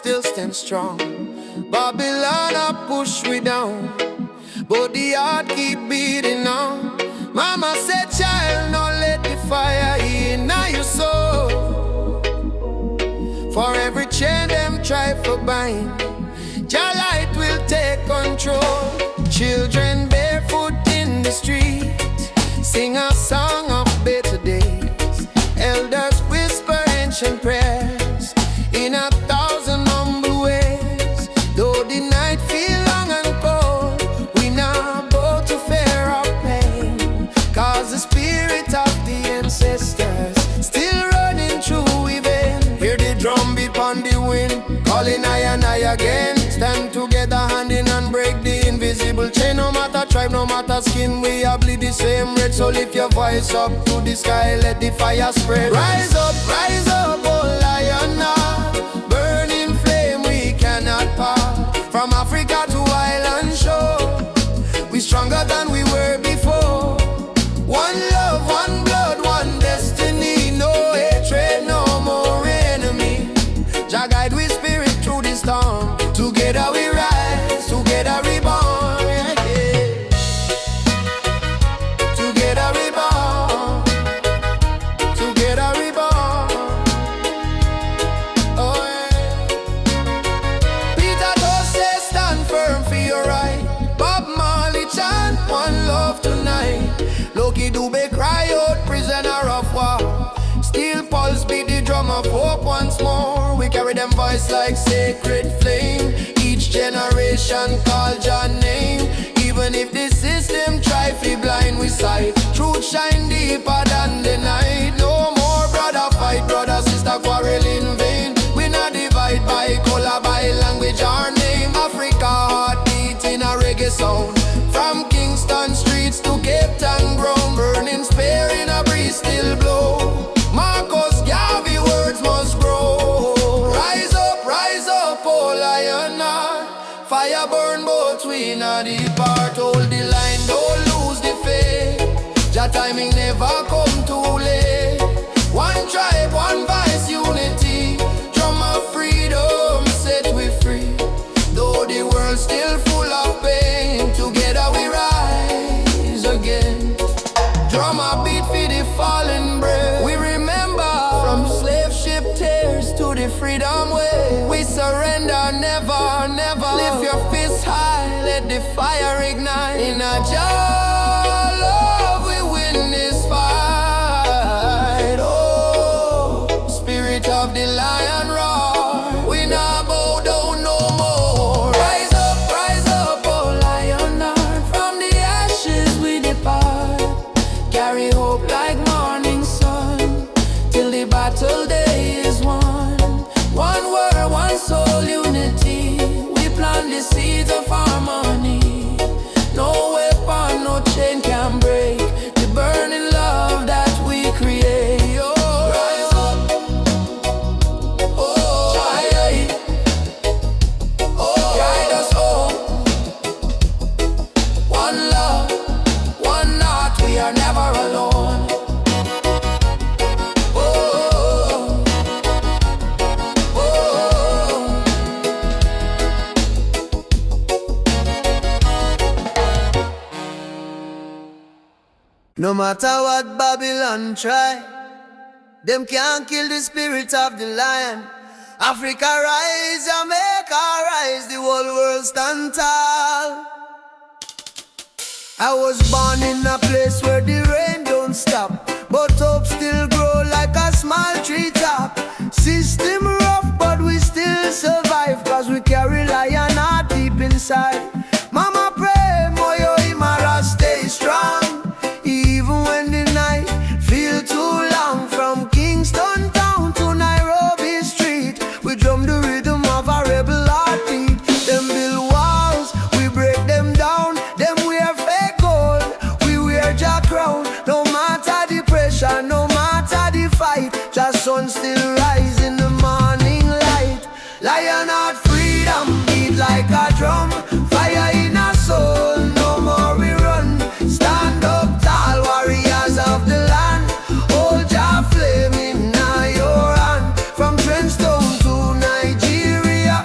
still stand strong. Babylon a push we down, but the heart keep beating on. Mama said, child, no let the fire in your soul. For every chain them try for bind, your light will take control. Children barefoot in the street, sing a song of better days. Elders whisper ancient prayers in 1,000 humble ways. Though the night feel long and cold, we not bow to fear or pain, cause the spirit of the ancestors still running through we vein. Hear the drum beat on the wind, calling I and I again. Stand together hand in hand, break the invisible chain. No matter tribe, no matter skin, we all bleed the same red. So lift your voice up to the sky, let the fire spread. Rise up, oh lion, burning flame we cannot part. From Africa to island shore, we stronger than we were before. One love, one blood, one destiny. No hatred, no more enemy. Jah guide we spirit through the storm. Together we rise, together we born, yeah. Together we born, together we born, oh yeah. Peter Tosh says stand firm for your right. Bob Marley chant one love tonight. Loki Dube cry out prisoner of war. Steel pulse beat the drum of hope once more. We carry them voice like sacred flame. Each generation call Jah name. Even if the system try to blind we sight, truth shine deeper than the night. No more brother fight, brother sister quarrel in vain. We not divide by color, by language or name. Africa heartbeat in a reggae sound. From Kingston streets to Cape Town ground, burning spear in a breeze still blow. Marcus Garvey words must grow. Rise up, oh lion heart. Fire burn both we not depart. Hold the line, don't lose the faith. Jah timing never come too late. One tribe, one vice, unity. Drum of freedom set we free. Though the world still full of pain, together we rise again. Drum a beat for the fallen brave. We remember from slave ship tears to the freedom way. We surrender never, never. Lift your fists high, let the fire ignite. In a Jah love we win this fight. Oh, spirit of the lion roar. We not bow down no more. Rise up, oh lion heart. From the ashes we depart. Carry hope like morning sun, till the battle day is won. One word, one soul, unity. We plant the seeds of harmony. No weapon, no chain can break the burning love that we create. Oh, rise up, oh, guide us home. One love, one heart, we are never alone. Oh, oh, oh. No matter what Babylon try, them can't kill the spirit of the lion. Africa rise, Jamaica rise, the whole world stand tall. I was born in a place where the rain don't stop, but hope still grow like a small tree top. System rough, but we still survive, cause we carry lion heart deep inside. Mama pray, Moyo Imara stay strong. Even when the night feel too long, from Kingston town to Nairobi street, we drum the rhythm of a rebel heartbeat. Them build walls, we break them down. Them wear fake gold, we wear Jah crown. No matter the pressure, no matter the fight, Jah sun still rise in the morning light. Lion heart freedom beat like a drum. Fire in our soul, no more we run. Stand up tall, warriors of the land. Hold Jah flame in your hand. From Trenchtown to Nigeria,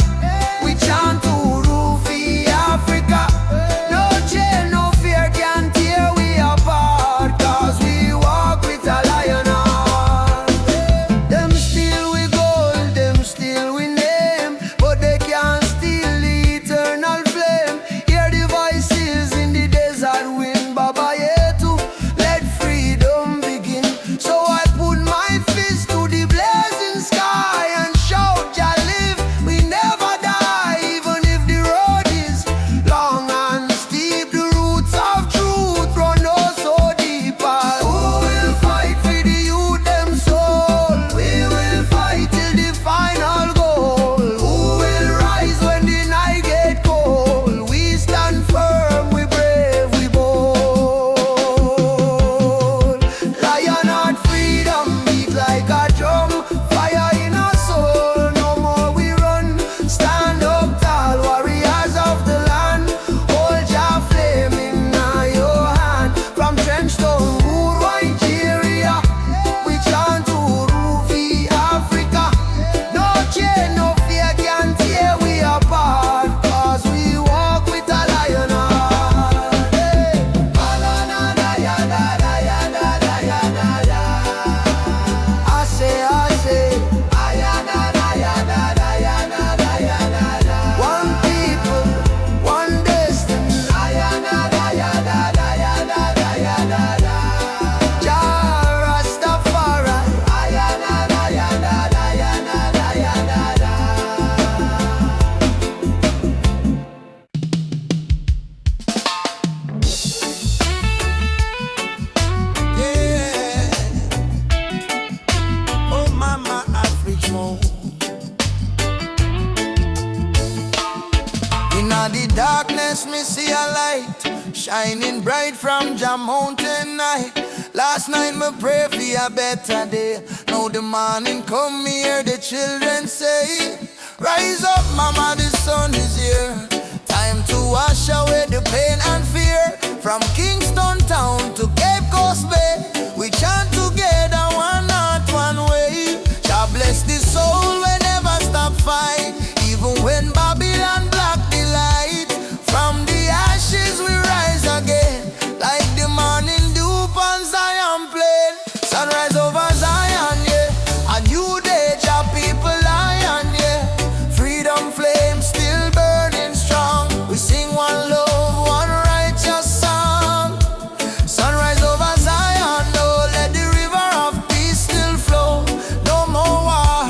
the darkness, me see a light shining bright from Jah mountain night. Last night me pray for a better day. Now the morning come, me hear the children say, rise up mama, the sun is here. Time to wash away the pain and fear. From Kingston town to Cape Coast Bay, we chant together, one heart, one way. Jah bless the soul, we never stop fight. Even when Babylon block the light, from the ashes we rise again, like the morning dew on Zion plain. Sunrise over Zion, yeah. A new day, Jah people lion, yeah. Freedom flame still burning strong. We sing one love, one righteous song. Sunrise over Zion, no, let the river of peace still flow. No more war,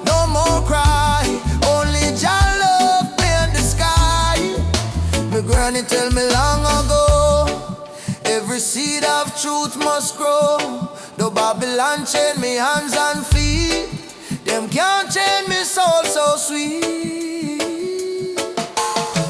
no more cry. Only Jah love paint the sky. My granny tell me long ago, every seed of truth must grow. Though Babylon chain me hands and feet, them can't chain me soul so sweet.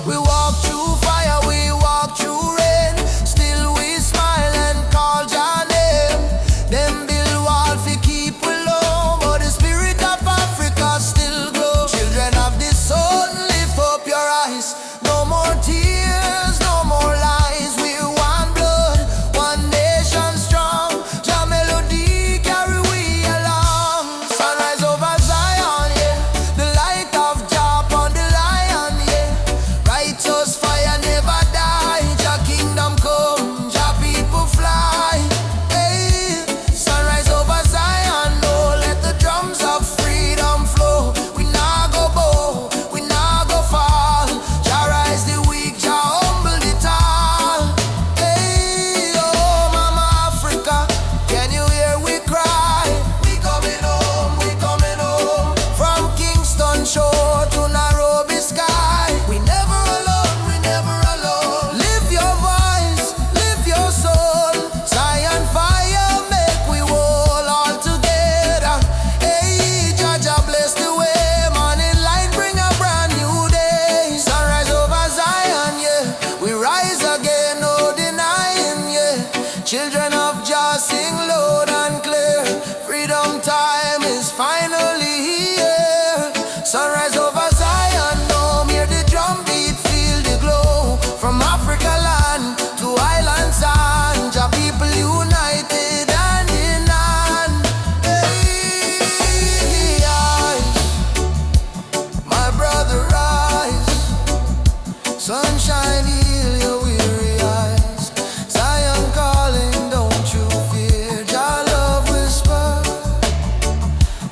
We walk through fire, we walk through rain, still we smile and call Jah name. Them build wall fi keep we low, but the spirit of Africa still glow. Children of the sun, lift up your eyes. No more tears, no more lies. We one blood, one nation strong. Jah melody carry we along. Sunrise over Zion, yeah. The light of Jah upon the lion, yeah. Righteous fire never die. Jah kingdom come, Jah people fly. Hey, sunrise over Zion, no, let the drums of freedom flow. We nah go bow, we nah go fall. Jah rise the weak, Jah humble the tall. Hey, oh mama Africa, can you hear we cry? We coming home, we coming home. From Kingston shore to Nairobi sky. We never alone, we never alone. Live your voice, live your soul. Zion fire make we whole all together. Hey, Jah Jah bless the way. Morning light bring a brand new day. Sunrise over Zion, yeah. We rise again, no denying, yeah. Children of Jah sing loud and clear. Freedom time is finally here. Sunrise over Zion, no, hear the drum beat, feel the glow. From Africa land to island sand, Jah people united hand in hand. Hey, my brother rise. Sunshine heal your weary eyes. Zion calling, don't you fear. Jah love whisper,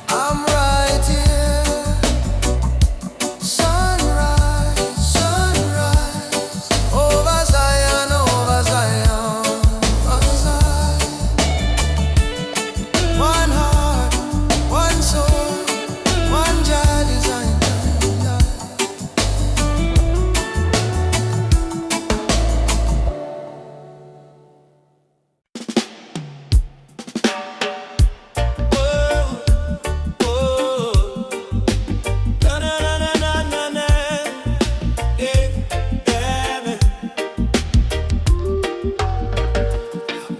I'm right here. Sunrise, sunrise, over Zion, over Zion, over Zion. One heart, one soul, one Jah design.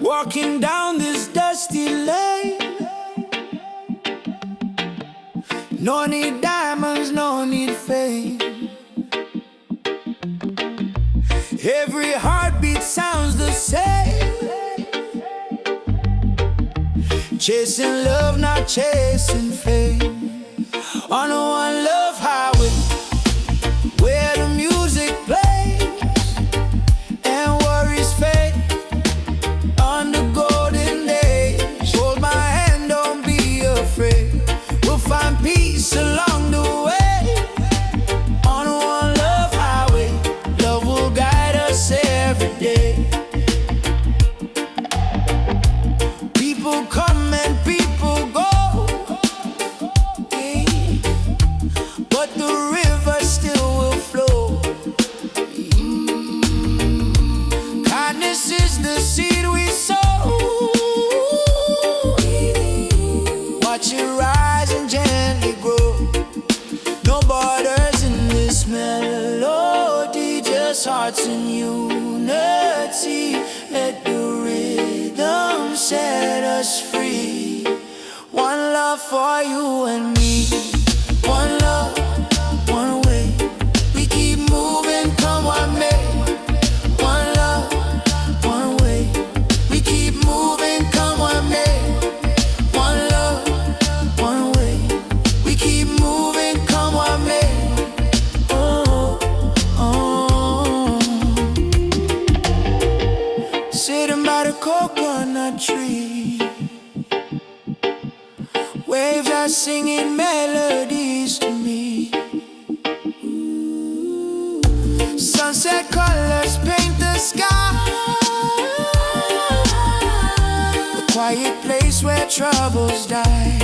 Walking down this dusty lane, no need diamonds, no need fame. Every heartbeat sounds the same. Chasing love, not chasing fame. On a one love highway, where the music plays and worries fade. On the golden days, hold my hand, don't be afraid. We'll find peace along the way. On a one love highway, love will guide us every day. People come and people go, but the river still will flow. Kindness is the seed we sow. Watch it rise and gently grow. No borders in this melody. hearts in unity. Let the rhythm set us free. One love for you and me. One love, one way. We keep moving, come what may. One love, one way. We keep moving, come what may. One love, one way. We keep moving, come what may. Oh, oh. Sitting by the coconut tree, waves are singing melodies to me. Sunset colors paint the sky, the quiet place where troubles die.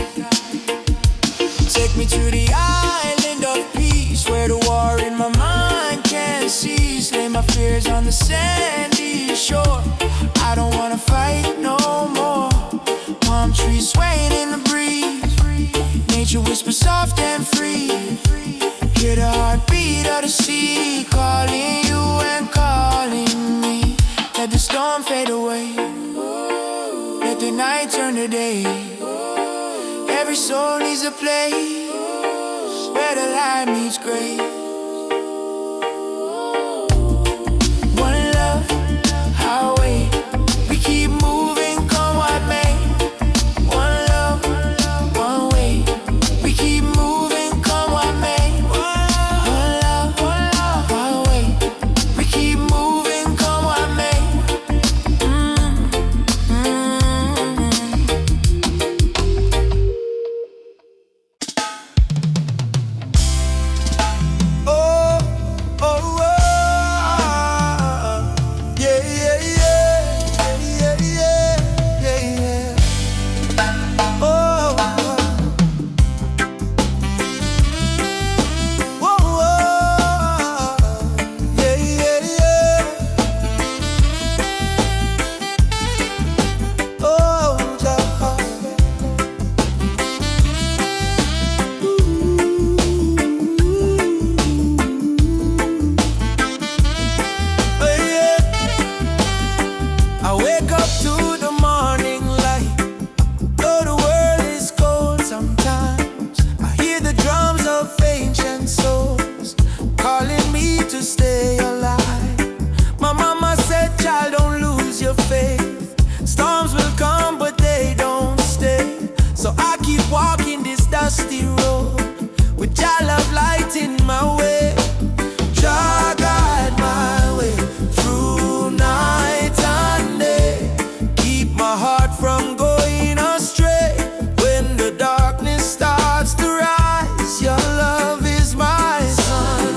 Take me to the island of peace, where the war in my mind can't cease. Lay my fears on the sandy shore. I don't wanna fight no more. Palm trees swaying in the breeze, nature whispers soft and free. Hear the heartbeat of the sea, calling you and calling me. Let the storm fade away, let the night turn to day. Every soul needs a place where the light meets gray. One love, highway. We keep moving, come what may. One love, one way. We keep moving, come what may. One love, one way. We keep moving, come what may. Oh, oh, oh, yeah, yeah, yeah, yeah, yeah, yeah. Oh, whoa, whoa, yeah, yeah, yeah. Oh, yeah. I wake up to the morning light, though the world is cold sometimes. I hear the drums of ancient souls calling me to stay alive. My mama said, child, don't lose your faith. Storms will come, but they don't stay. So I keep walking this dusty road with your love light in my way. Jah guide my way through night and day. Keep my heart from going astray. When the darkness starts to rise, your love is my sun.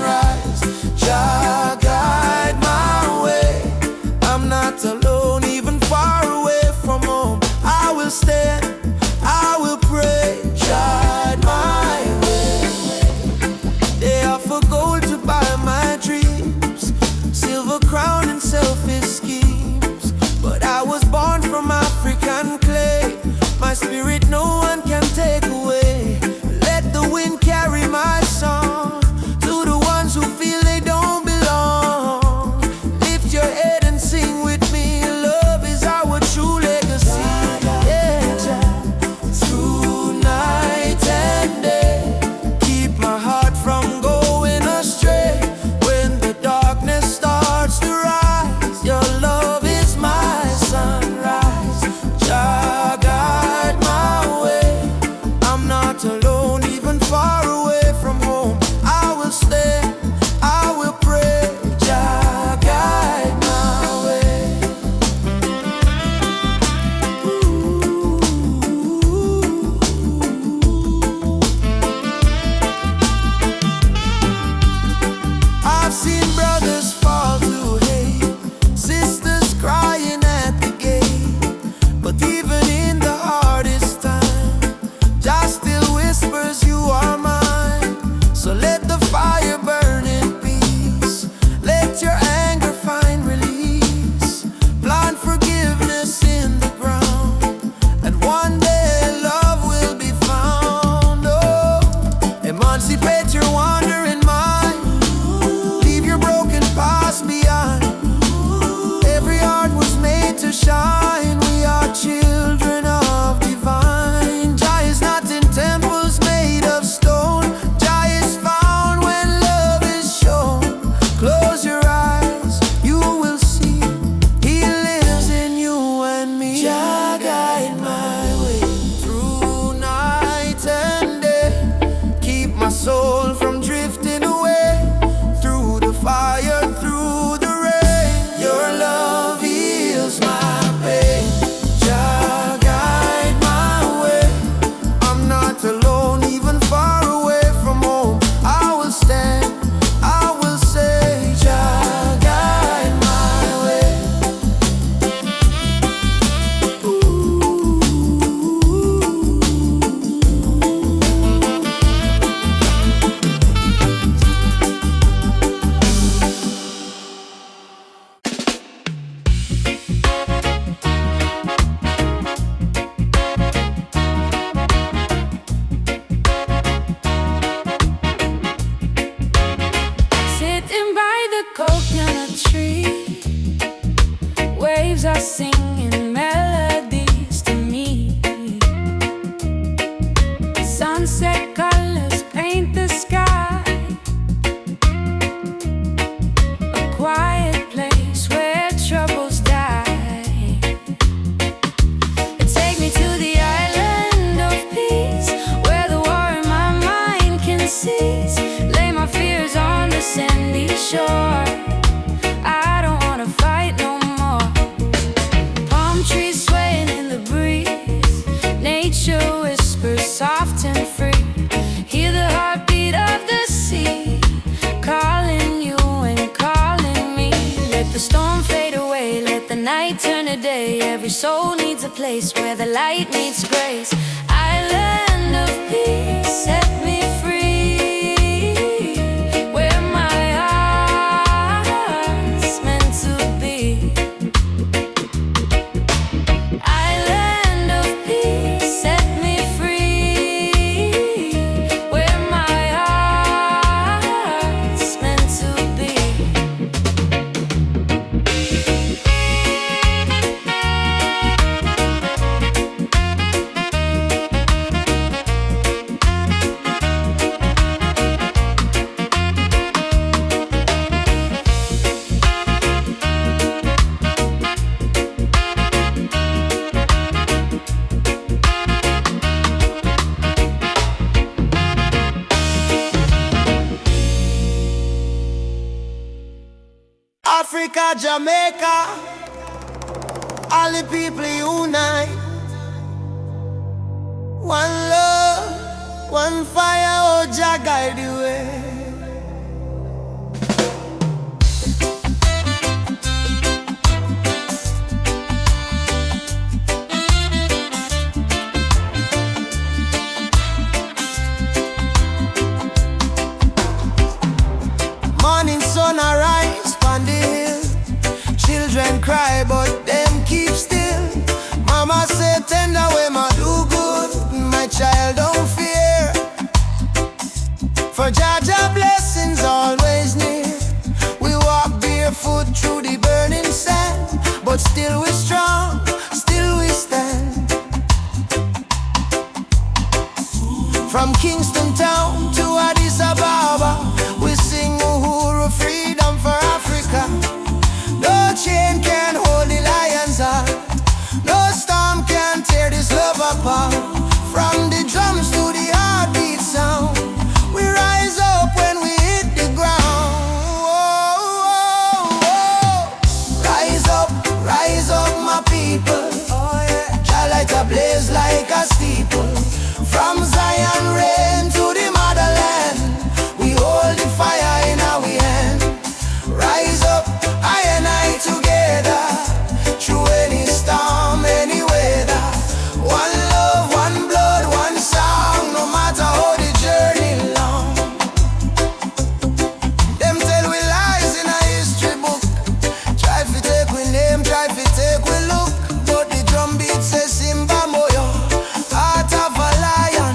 the coconut tree, waves are singing melodies to me. Sunset colors paint the sky, a quiet place where troubles die. Take me to the island of peace, where the war in my mind can cease. Lay my fears on the sandy shore. I don't wanna fight no more. Palm trees swaying in the breeze, nature whispers soft and free. Hear the heartbeat of the sea, calling you and calling me. Let the storm fade away, let the night turn to day. Every soul needs a place where the light meets grace. Island of peace, set me free, where my heart's meant to be. Island of peace, set me free, where my heart's meant to be. Africa, Jamaica, all the people unite. One love, one fire, oh Jah guide the way. Morning sun arise on the hill. Children cry but them keep still. Mama say tender way ma do good. My child don't fear, for Jah Jah blessings always near. We walk barefoot through the burning sand, but still we strong, still we stand. From Kingston town to Addis Ababa, we sing Uhuru, freedom for Africa. No chain can hold the lion's heart, no storm can tear this love apart. From the drums to the heartbeat sound, we rise up when we hit the ground. Rise up my people. Jah light a blaze like a steeple. From Zion rain to the motherland, we hold the fire in our hand. Rise up, I and I together, through any storm, any weather. One love, one blood, one song, no matter how the journey long. Them tell we lies in a history book. Try to take we name, try to take we look, but the drum beat says Simba Moyo, heart of a lion.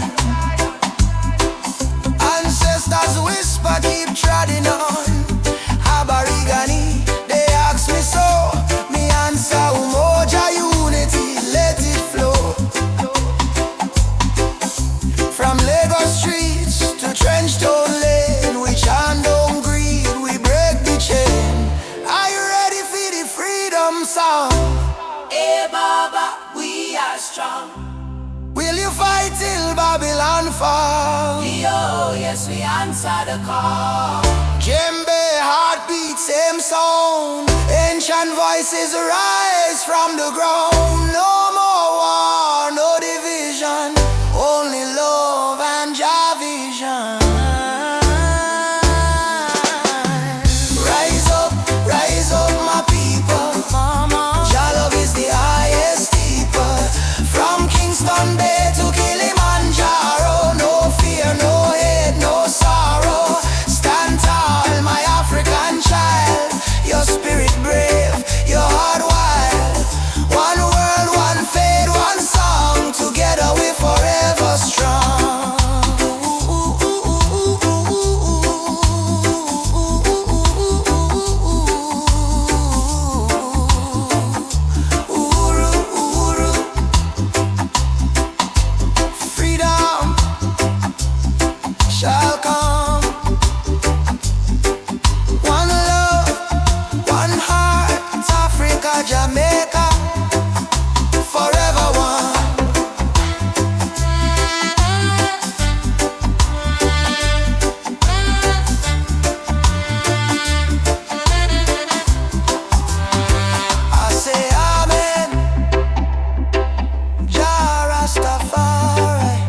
Ancestors whisper, keep treading on. Aborigine, they ask me so. Me answer, Umoja unity, let it flow. From Lagos streets to Trenchtown lane, we chant down greed, we break the chain. Are you ready for the freedom song? Hey Baba, we are strong. Will you fight till Babylon fall? Yo, yes, we answer the call. Djembe, heartbeat, same sound. Ancient voices rise from the ground. No more war, no division, only love and Jah vision. Rise up, my people. Jah love is the highest steeple. From Kingston Bay to Kilimanjaro, no fear, no hate, no sorrow. Stand tall, my African child. Your spirit brave, your heart wild. One world, one Jamaica, forever one. I say amen, Jah Rastafari.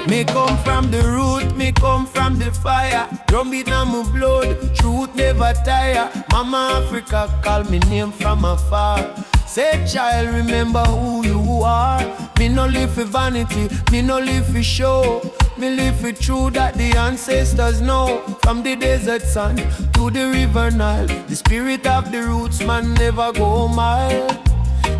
Me come from the root, me come from the fire. Drum beat on my blood, truth never tire. Mama Africa call me name from afar. Say child, remember who you are. Me no live for vanity, me no live for show. Me live for truth that the ancestors know. From the desert sun to the river Nile, the spirit of the roots man never go mild.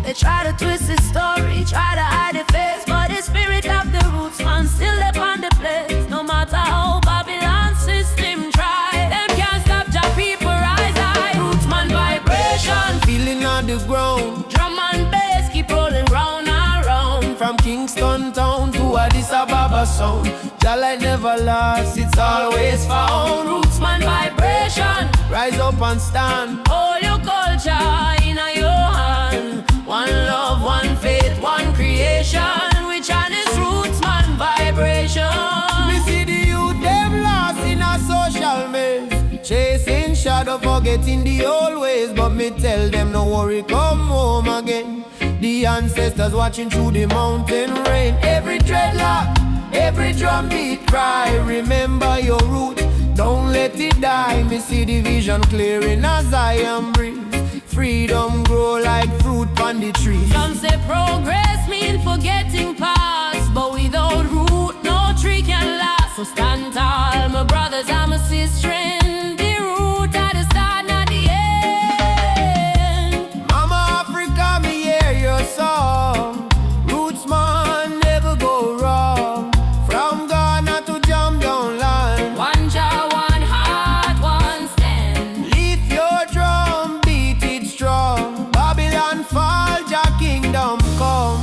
They try to twist the story, try to hide the face, but the spirit of the roots man still live on the place. No matter how Babylon system try, them can't stop Jah people rise high. Roots man vibration, Feeling on the ground, drum and bass keep rolling round and round. from Kingston town to Addis Ababa sound. Jah light never lost, it's always found. Roots man vibration, Rise up and stand. all your culture in your hand. One love, one faith, one creation. Which one is roots man vibration? Me see the youth them lost in a social maze, chasing shadow, forgetting the old ways. But me tell them no worry, come home again. The ancestors watching through the mountain rain. Every dreadlock, every drum beat cry, remember your root, don't let it die. Me see the vision clearing as I am breathe. Freedom grow like fruit on the tree. Some say progress mean forgetting past, but without root no tree can last. So stand tall, my brothers and my sisters. The root at the start, not the end. Mama Africa, me hear your song. Roots man never go wrong. From Ghana to jam down land. One Jah, one heart, one stand. Leave your drum, beat it strong. Babylon fall, Jah kingdom come.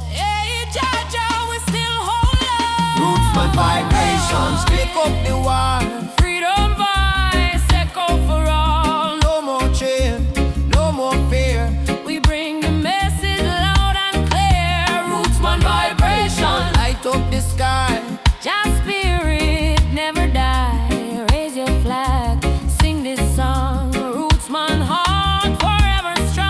Hey, Jah, Jah, we still hold on. Roots man vibrations, pick up the war. Freedom voice echo for all. No more chain, no more fear. We bring the message loud and clear. Roots man vibration. Light up the sky. Jah spirit never die. Raise your flag, sing this song. Roots man heart forever strong.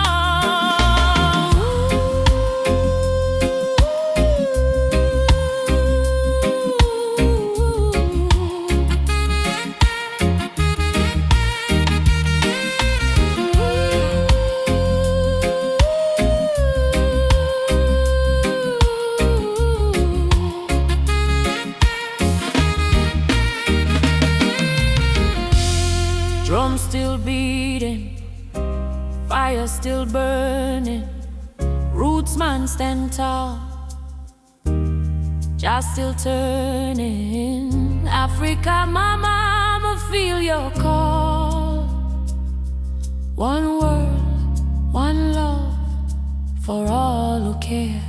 Drum still beating, fire still burning. Roots man stand tall, just still turning. Africa, mama, I'ma feel your call. One world, one love, for all who care.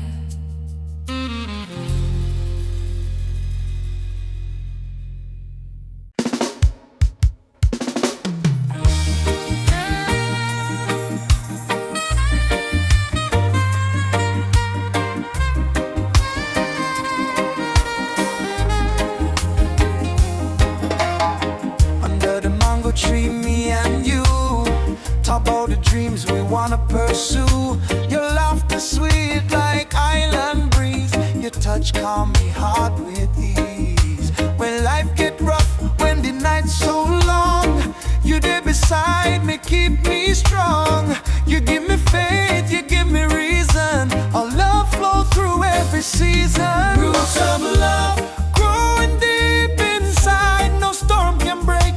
Tree, me and you talk about the dreams we wanna pursue. Your laughter sweet like island breeze. Your touch calm me heart with ease. When life get rough, when the night's so long, you there beside me, keep me strong. You give me faith, you give me reason. Our love flow through every season. Roots of love growing deep inside. No storm can break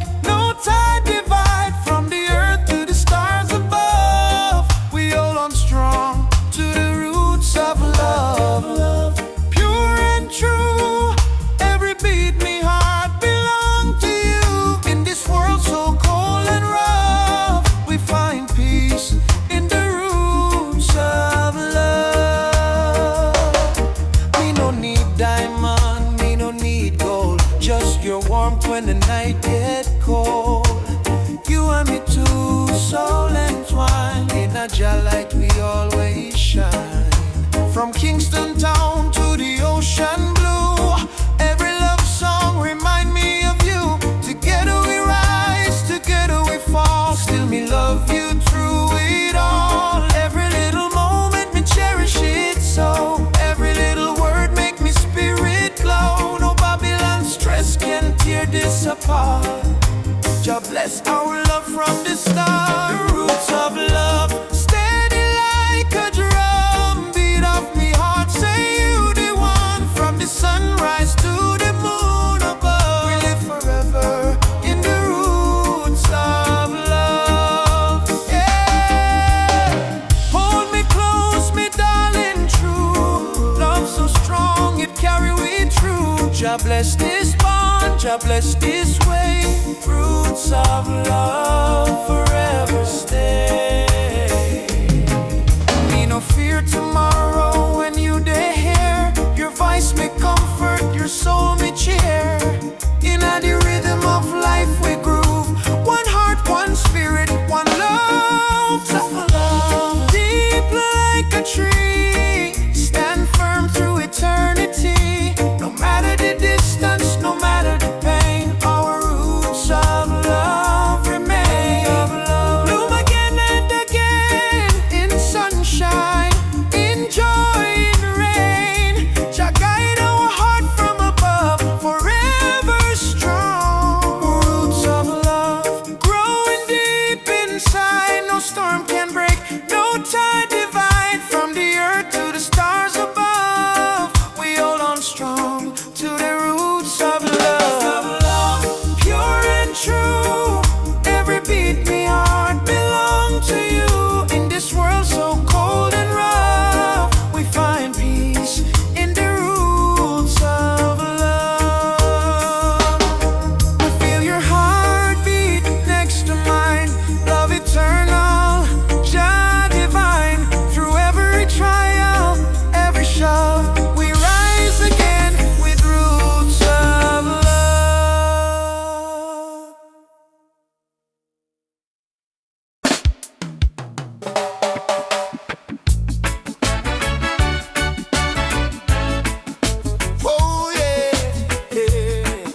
warmth when the night get cold. You and me too, soul entwined. In a jar light we always shine. From Kingston town to the ocean blue, every love song remind me of you. Together we rise, together we fall. Still me love you through it all. Every little moment me cherish it so. Every little word make me spirit glow. No Babylon stress can tear this apart. God bless our love from the start. Roots of love, steady like a drum. Beat of me heart, say you the one. From the sunrise to the moon above, we live forever in the roots of love. Yeah. Hold me close, me darling, true. Love so strong, it carry we through. God bless this bond, God bless this way. Roots of love forever stay. Me no fear tomorrow when you dey here. Your voice me comfort, your soul me cheer. In the rhythm of life we groove. One heart, one spirit, one love. Tough love, deep like a tree. Stand firm through eternity. No matter the distance, no matter the pain, our roots of love remain. Bloom again and again in sunshine, in joy, in rain. Jah guide our heart from above, forever strong. Roots of love growing deep inside. No storm can break, no tide divide. From the earth to the stars above, we hold on strong to the roots of love. Pure and true, every beat me heart belong to you. In this world so cold and rough, we find peace in the roots of love. I feel your heartbeat next to mine. Love eternal, Jah divine. Through every trial, every shove, we rise again with roots of love. Oh yeah, yeah,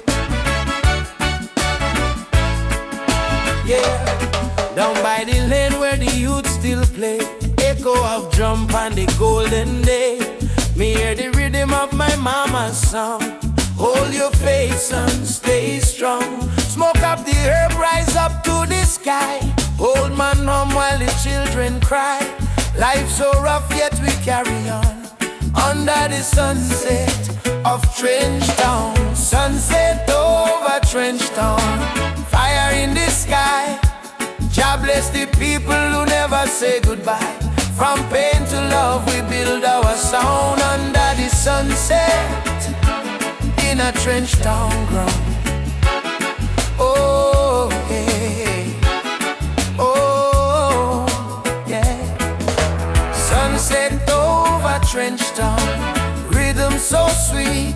yeah. Down by the lane where the youth still play, echo of drum on the golden day. Me hear the rhythm of my mama's song. Hold your faith, son, stay strong. Smoke up the herb, rise up to the sky. Old man home while the children cry. Life so rough, yet we carry on. Under the sunset of Trench Town. Sunset over Trench Town. Fire in the sky. Jah bless the people who never say goodbye. From pain to love, we build our sound. Under the sunset in a Trench Town ground. Oh, hey. Oh, yeah. Sunset over Trench Town. Rhythm so sweet.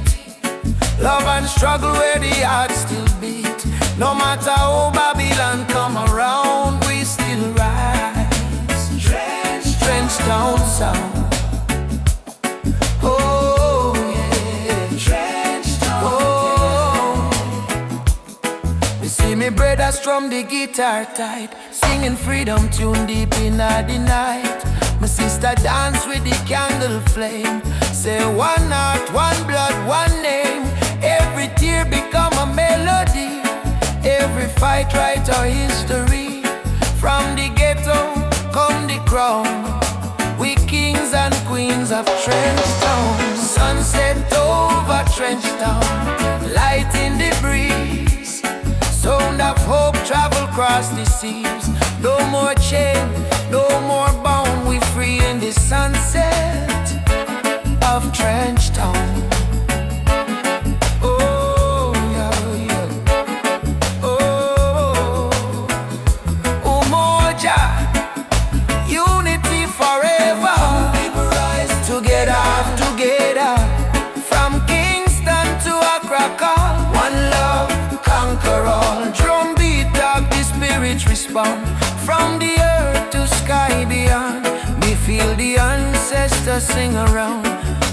Love and struggle where the heart still beat. No matter how Babylon come around, we still rise. Trench Town sound. Oh yeah, Trench Town. Oh, you see me brother strum the guitar tight, singing freedom tune deep in the night. My sister dance with the candle flame. Say one heart, one blood, one name. Every tear become a melody. Every fight write our history. From the ghetto come the crown. We kings and queens of Trench Town. Sunset over Trench Town. Light in the breeze. Sound of hope travel across the seas. No more chain, no more bound. We free in the sunset of Trench Town. Oh, yeah, yeah. Oh, Umoja, unity forever. Together, together. From Kingston to Accra, one love. Come bound. From the earth to sky beyond, me feel the ancestors sing around.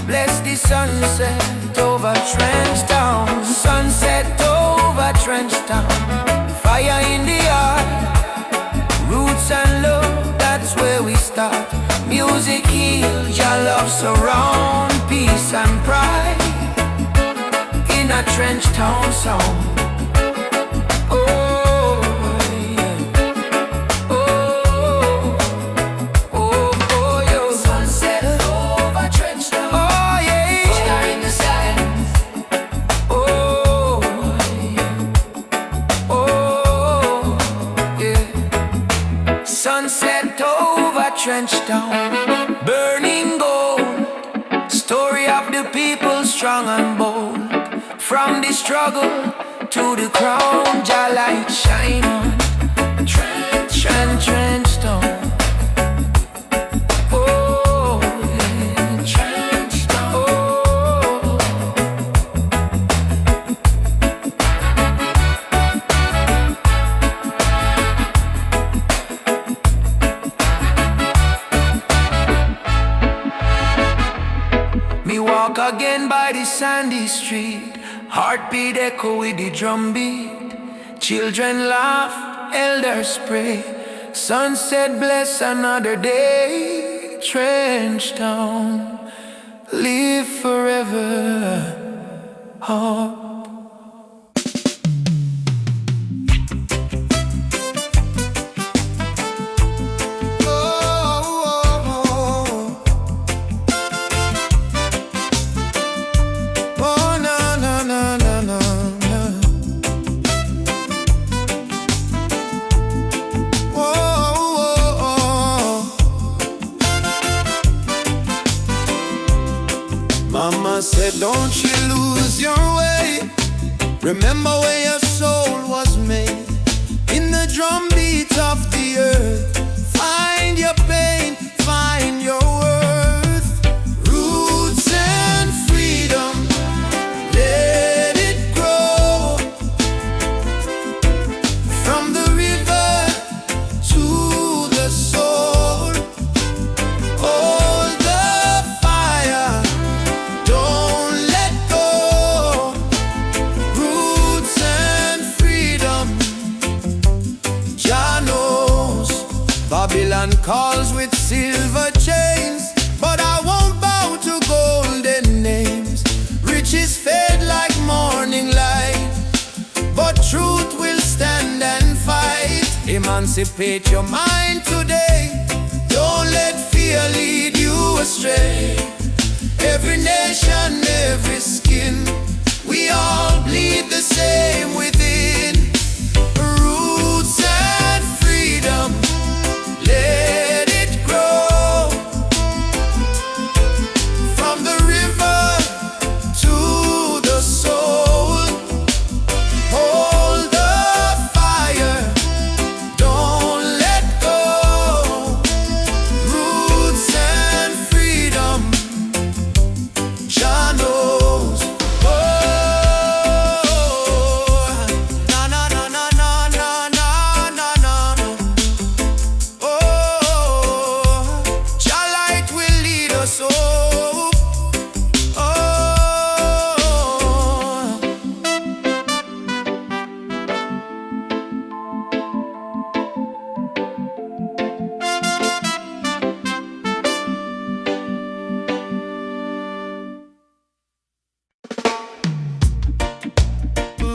Bless the sunset over Trench Town. Sunset over Trench Town. Fire in the heart, roots and love, that's where we start. Music heals, your love surround, peace and pride in a Trench Town sound. Sunset over Trench Town, burning gold, story of the people strong and bold. From the struggle to the crown, Jah light shine on Trench Town. Oh, yeah. Trench Town. Oh. Me walk again by the sandy street, heartbeat echo with the drum beat. Children laugh, elders pray, sunset bless another day. Trench Town, live forever. Oh. Mama said, don't you lose your way. Remember where your soul was made. In the drum beat of the earth, find your pain, find your worth. Roots and freedom, let it grow. From the river to the soul, hold the fire, don't let go. Roots and freedom, Jah knows. Babylon calls with silver chains, but I won't bow to golden names. Riches fade like morning light, but truth will stand and fight. Emancipate your mind today, don't let fear lead you astray. Every nation, every skin, we all bleed the same within. Roots and freedom, let it grow. From the river to the soul, hold the fire, don't let go. Roots and freedom, Jah knows. Oh, na na na na na na na na na. Oh, Jah light will lead us home. Oh.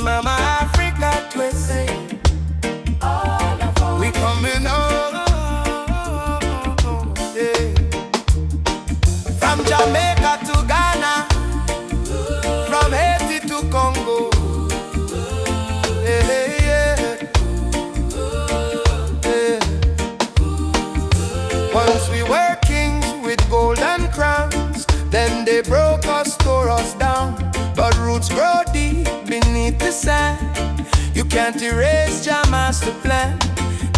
Mama Africa twisting, we coming home, yeah. From Jamaica to Ghana, from Haiti to Congo, yeah, yeah, yeah. Once we were kings with golden crowns, then they broke us, tore us down. But roots grow deep beneath the sand. You can't erase Jah master plan.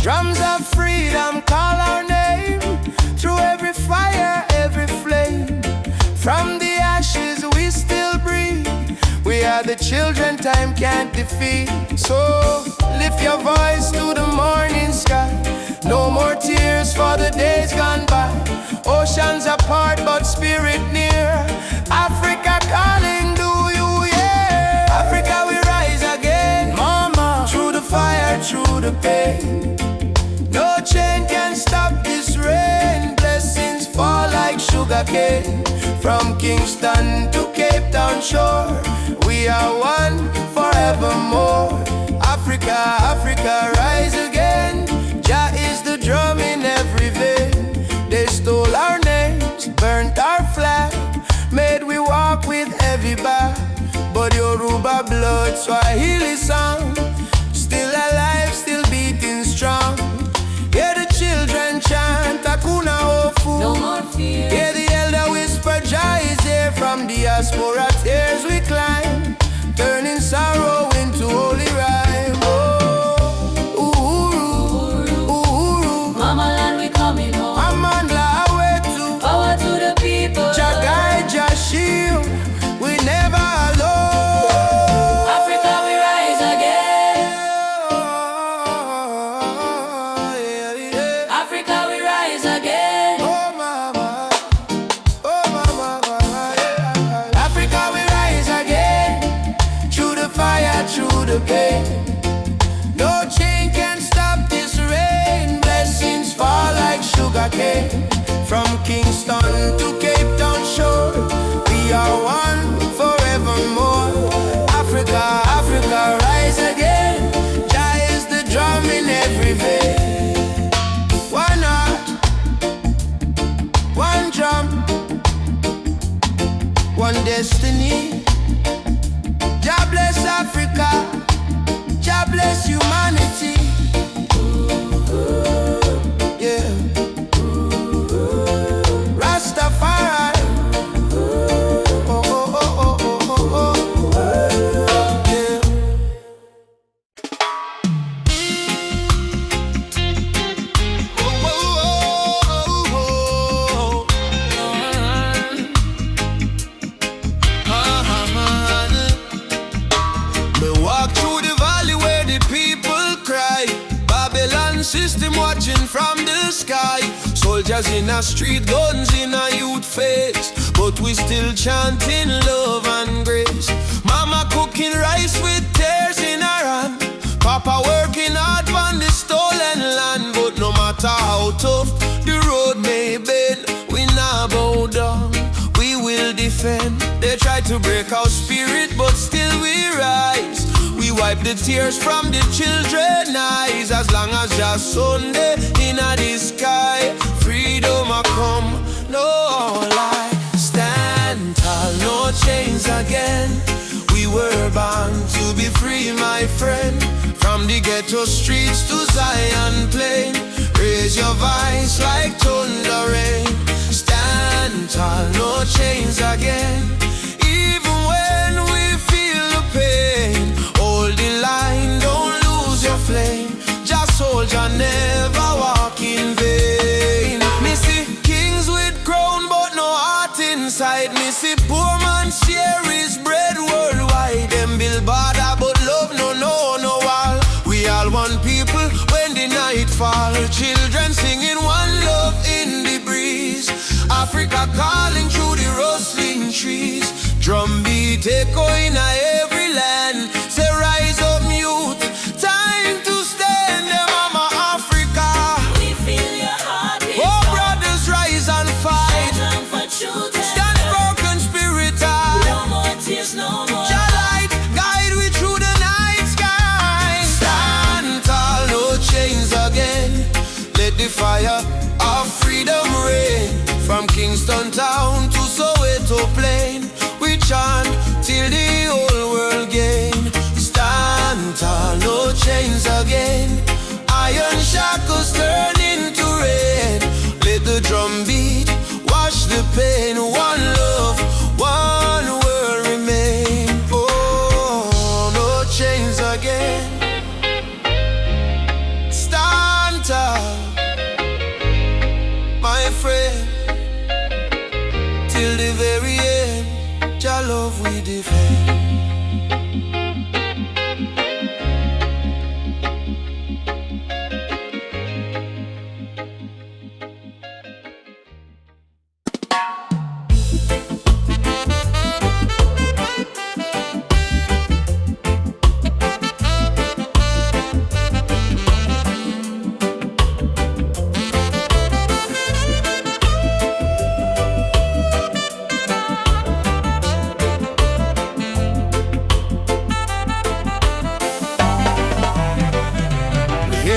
Drums of freedom call our name, through every fire, every flame. From the ashes we still breathe. We are the children time can't defeat. So Lift your voice to the morning sky. No more tears for the days gone by. Oceans apart but spirit near. Africa calling, do you hear? Africa we rise again, mama. Through the fire, through the pain. No chain can stop this rain. Blessings fall like sugar cane. From Kingston to Cape Town shore, we are one forevermore. Africa, Africa, rise again. Jah is the drum in every vein. They stole our names, burnt our flag, made we walk with heavy back. But Yoruba blood, Swahili song, still alive, still beating strong. Hear the children chant Hakuna Hofu. No more fear. Hear the elder whisper Jah is here. From diaspora tears we climb, turning sorrow into holy rhyme. Oh, Uhuru, Uhuru, Mama land we coming home. Amandla Awetu, Power to the people. Jah guide, Jah shield, we never alone. Africa we rise again. Africa we rise again. Oh mama, yeah. Africa we rise again. Through the fire, through the pain. No chain can stop this rain. Blessings fall like sugar cane. From Kingston to Cape Town shore, we are one forevermore. Africa, Africa, rise again. Jah is the drum in every vein. One heart, one drum, one destiny. Jah bless Africa, Jah bless humanity. Yeah. Rastafari. Oh, oh, oh, oh, oh, oh, oh. Yeah. Oh, oh, oh, oh. Me walk through the valley where the people cry. Babylon system watching from the sky. Soldiers in a street, guns in a youth face, but we still chanting love and grace. Mama cooking rice with tears in her hand. Papa working hard on the stolen land. But no matter how tough the road may bend, we not bow down, we will defend. They try to break our spirit, but still we rise. We wipe the tears from the children's eyes. As long as just Sunday in the sky, freedom a come, no lie. Stand tall, no chains again. We were born to be free, my friend. From the ghetto streets to Zion plain, raise your voice like thunder rain. Stand tall, no chains again. Even when we feel the pain, hold the line, don't lose your flame. Just soldier, never walk in vain. Me see kings with crown but no heart inside. Me see poor man share his bread worldwide. Them build border but love no wall. We all one people when the night fall. Children singing one love in the breeze. Africa calling through the rustling trees. Drum beat echoing every land. Say rise up youth, time to stand. Mama Africa, We feel your heartbeat. oh brothers rise and fight. Stand for truth and Stand broken spirit high. no more tears, no more. Jah light guide we through the night sky. Stand tall, no chains again. Let the fire of freedom reign. From Kingston town to Soweto plain, we chant till the whole world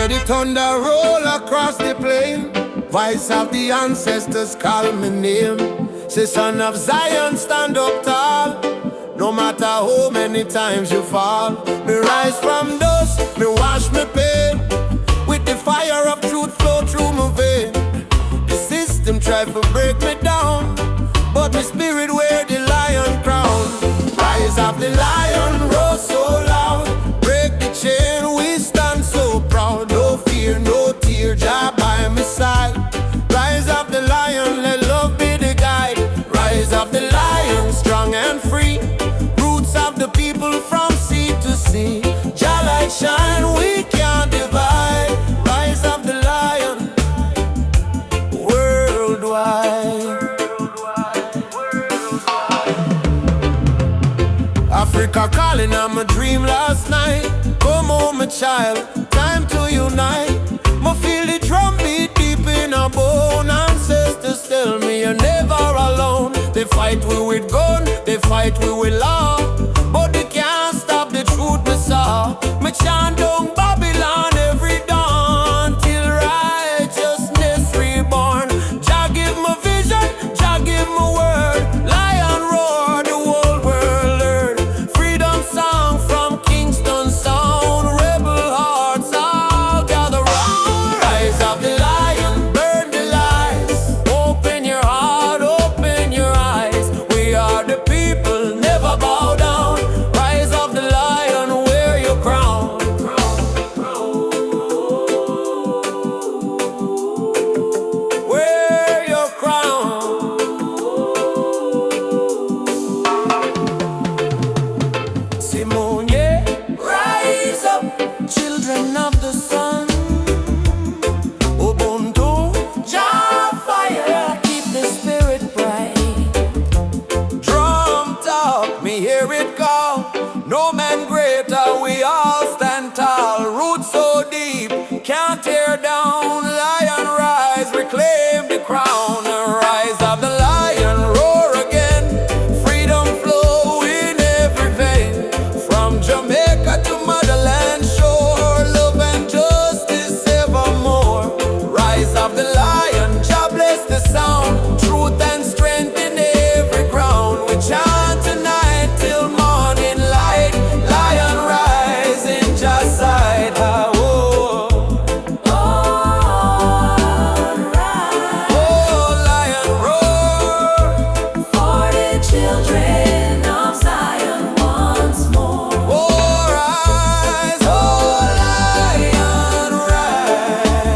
hear the thunder roll across the plain. Voice of the ancestors call my name. Say, son of Zion, stand up tall. No matter how many times you fall. Me rise from dust, me wash me pain. With the fire of truth flow through my vein. The system try to break me down, but my spirit wear the lion crown. Rise of the lion, roar so loud. Break the chain, we stand so proud. No fear, no tear, Jah by my side. Rise of the lion, let love be the guide. Rise of the lion, strong and free. Roots of the people from sea to sea. Jah light shine, we can't divide. Rise of the lion, worldwide. Africa calling on my dream last night. Come home, my child, time to unite. Me feel the drum beat deep in our bone. Ancestors tell me you're never alone. They fight we with gun, they fight we with law, but they can't stop the truth me saw. Me chant down Babylon every dawn till righteousness reborn. Jah give me vision, Jah give me word. Lion roar, the whole world learn. Freedom song from Kingston sound. Rebel hearts all gather round. Rise of the lion, burn the lies. Open your heart, open your eyes. We are the people, never bow down. Rise of the lion, wear your crown. Wear your crown. Simone, yeah. Rise up, children of the sun. Ubuntu, Jah fire, keep the spirit bright. Drum talk, me hear it call. No man greater, we all stand tall. Roots so deep, can't tear down. Lion rise, reclaim the crown. Rise of the lion, roar again. Freedom flow in every vein. From Jamaica to motherland shore. Love and justice evermore. Rise of the lion, Jah bless the sound. Truth and strength in every ground. We chant tonight till morning light. Lion rise in Jah's side. Ah, oh. Oh, lion roar. For the children of Zion once more. Oh, rise, oh, lion rise.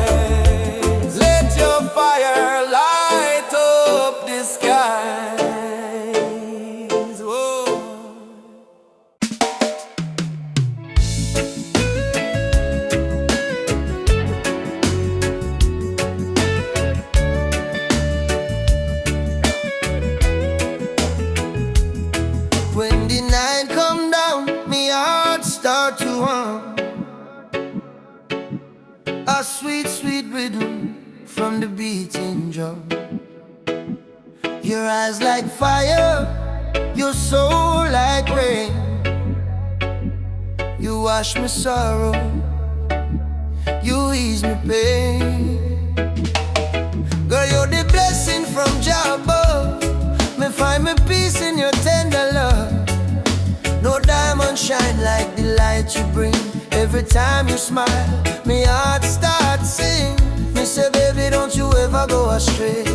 Let your fire light up the skies. Whoa. When the night come down, me heart start to hum. A sweet, sweet rhythm from the beating drum. Your eyes like fire, your soul like rain. You wash my sorrow, you ease my pain. Girl, you're the blessing from Jah above. Me find my peace in your tender love. No diamond shine like the light you bring. Every time you smile, me heart starts sing. Me say, baby, don't you ever go astray.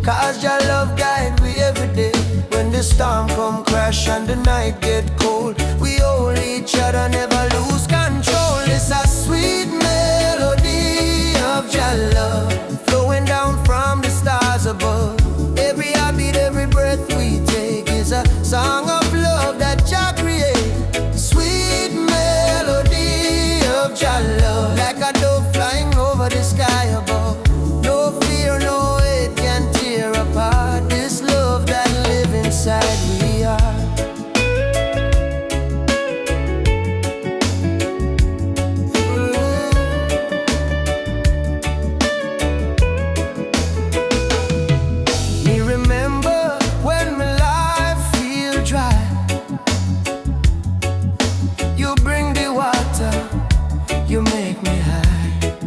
Cause your love guide we every day. When the storm come crash and the night get cold, we hold each other, never lose control. It's a sweet melody of your love, flowing down from the stars above. Every heartbeat, every breath we take is a song of love that Jah create. Sweet melody of your love, like a dove flying over the sky above. No fear, no hate can tear apart this love that live inside we are. Me remember when my life feel dry. You bring the water, you make me high.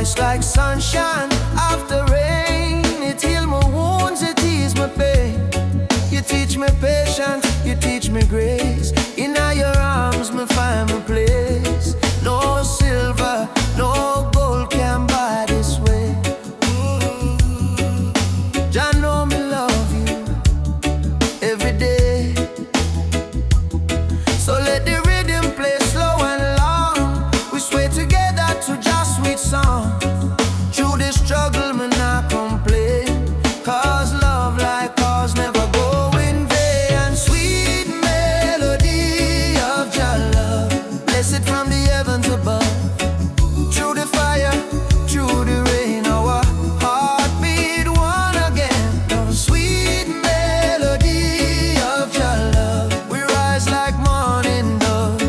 voice like sunshine after rain. It heals my wounds, it eases my pain. You teach me patience, you teach me grace. In your arms, me find my place. No silver, no gold can buy this way. Jah know me love you every day. So let the rhythm play slow and long. We sway together to just sweet song. Through the struggle, me not complain. Cause love like ours never go in vain. And sweet melody of Jah love, blessed from the heavens above. Through the fire, through the rain, our heartbeat one again. The sweet melody of Jah love, we rise like morning dove.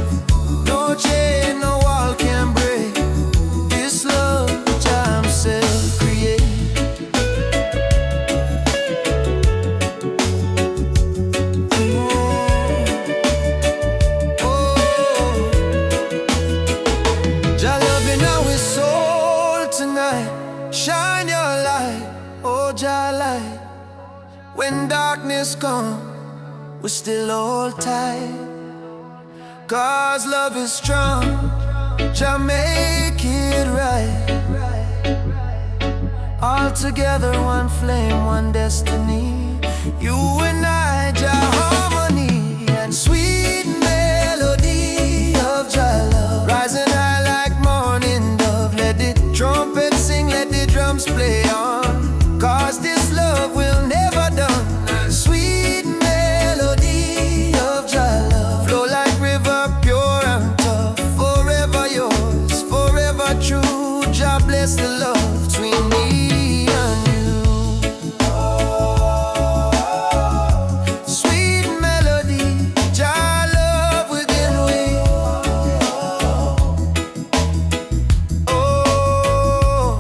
No chain, no wall can break this love Jah himself create. Jah loving our soul tonight. Shine your light, oh Jah light. When darkness comes, we still hold tight. Cause love is strong, Jah make it right. All together, one flame, one destiny. You and I, Jah harmony. And sweet melody of Jah love, rising high like morning dove. Let the trumpet sing, let the drums play on. Cause this love will never done. And sweet melody of Jah love, flow like river, pure and tough. Forever yours, forever true. Jah bless the love between me and you. Sweet melody, Jah love within we. Oh,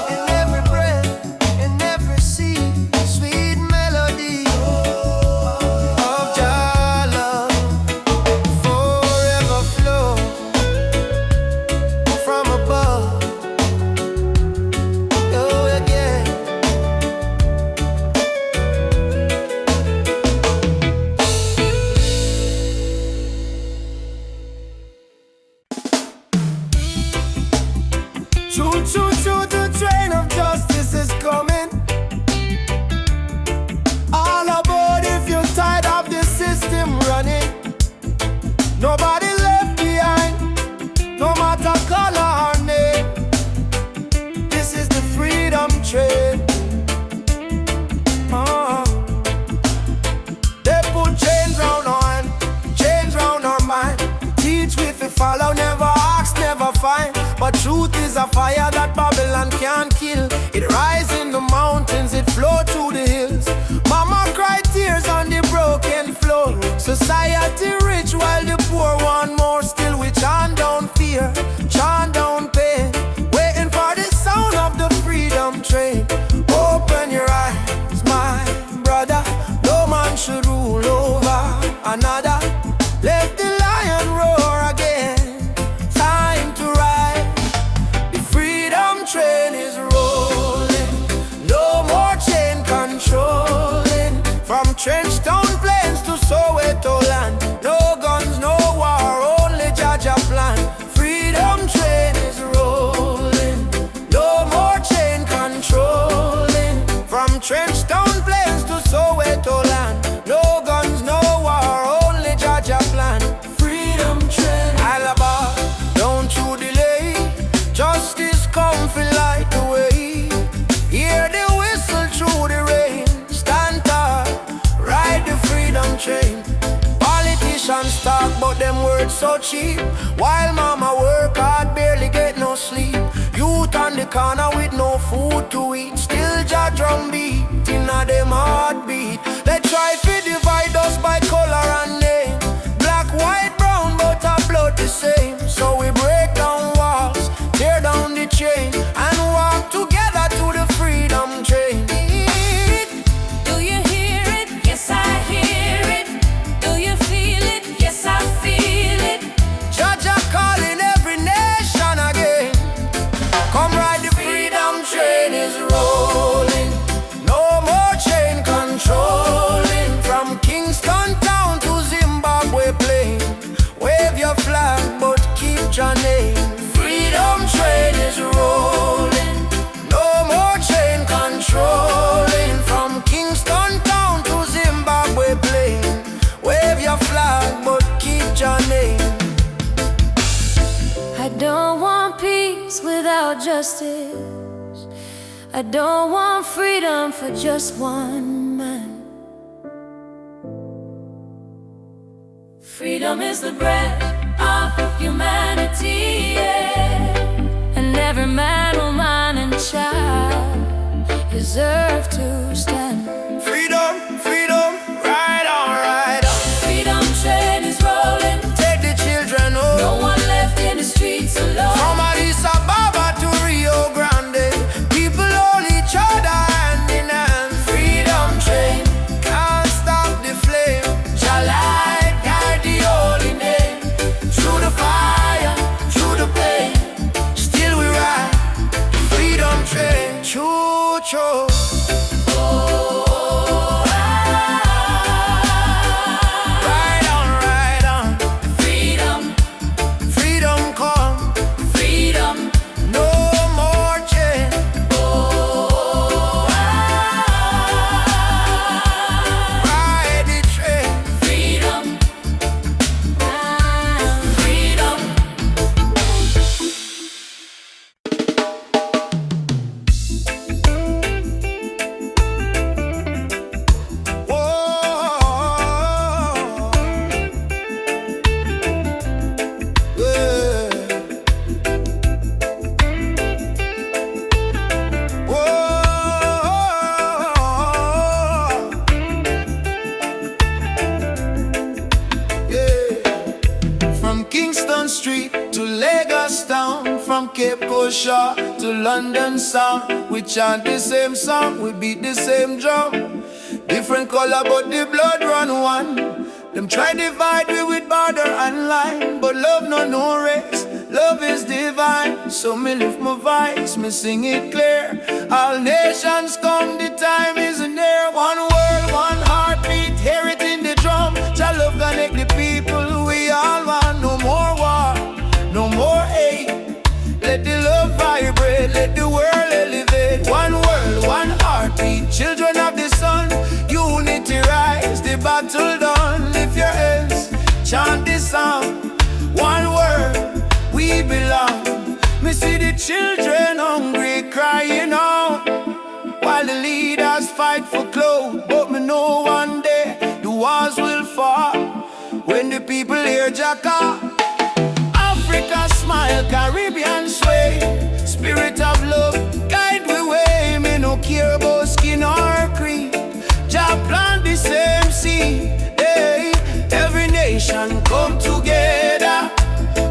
in every breath, in every seed, sweet melody of Jah love forever flow from above. Oh, again. Choo choo choo, the train of justice is coming. All aboard if you're tired of the system running. Nobody left behind, no matter color or name. This is the freedom train. They put chains round our hand, chains round our mind. Teach we fi follow, never ask, never find. But truth is a fire that Babylon can't kill. It rise in the mountains, it flow through the hills. Mama cry tears on the broken floor. Society rich while the poor want more. Still we chant down fear, chant down pain, waiting for the sound of the freedom train. Open your eyes, my brother. No man should rule over another. Let the lion roar again. Time to ride. The freedom train is rolling. No more chain controlling. From Trenchtown Plains to Soweto land. No guns, no war, only Jah Jah plan. Freedom train is rolling. No more chain controlling. From Trenchtown Plains to Soweto land. No guns, no war, only Jah Jah plan. Freedom train. Alaba, don't you delay. Justice come fi light the way. Hear the whistle through the rain. Stand tall, ride the freedom train. Politicians talk but them words so cheap. While mama work hard, barely get no sleep. Youth on the corner with no food to eat. Still Jah drum beat inna them heartbeat. They try to divide us by color and name. Black, white, brown, but our blood the same. So we break down walls, tear down the chain, and walk together to the freedom train. Do you hear it? Yes, I hear it. Do you feel it? Yes, I feel it. Jah Jah calling every nation again. about justice. I don't want freedom for just one man. Freedom is the breath of humanity, yeah. And every man, woman, and child deserve to stand. Freedom, freedom, ride on, ride on. Freedom train is rolling. Take the children home. No one left in the streets alone. From Addis Ababa to Rio Grande, people hold each other hand in hand. Freedom train, can't stop the flame. Shall I guide the holy name? Through the fire, through the pain, still we ride. Freedom train, choo choo. Street to Lagos town, from Cape Coast Shore to London sound. We chant the same song, we beat the same drum. Different color but the blood run one. Them try divide we with border and line, but love no race, love is divine. So me lift my voice, me sing it clear. All nations come, the time is near. One world, one heartbeat, hear it in the drum. Jah love connect the people, we all want. No more war, no more hate. Let the love vibrate, let the world elevate. One world, one heartbeat, children of the sun. Unity rise, the battle done. Lift your hands, chant this song. One world, we belong. Me see the children hungry, crying out, while the leaders fight for clothes. But me know one day the walls will fall when the people hear Jacka. Africa smile, Caribbean sway. Spirit of love, guide we way. Me no care about skin or creed. Jah plant the same seed, hey. Every nation come together.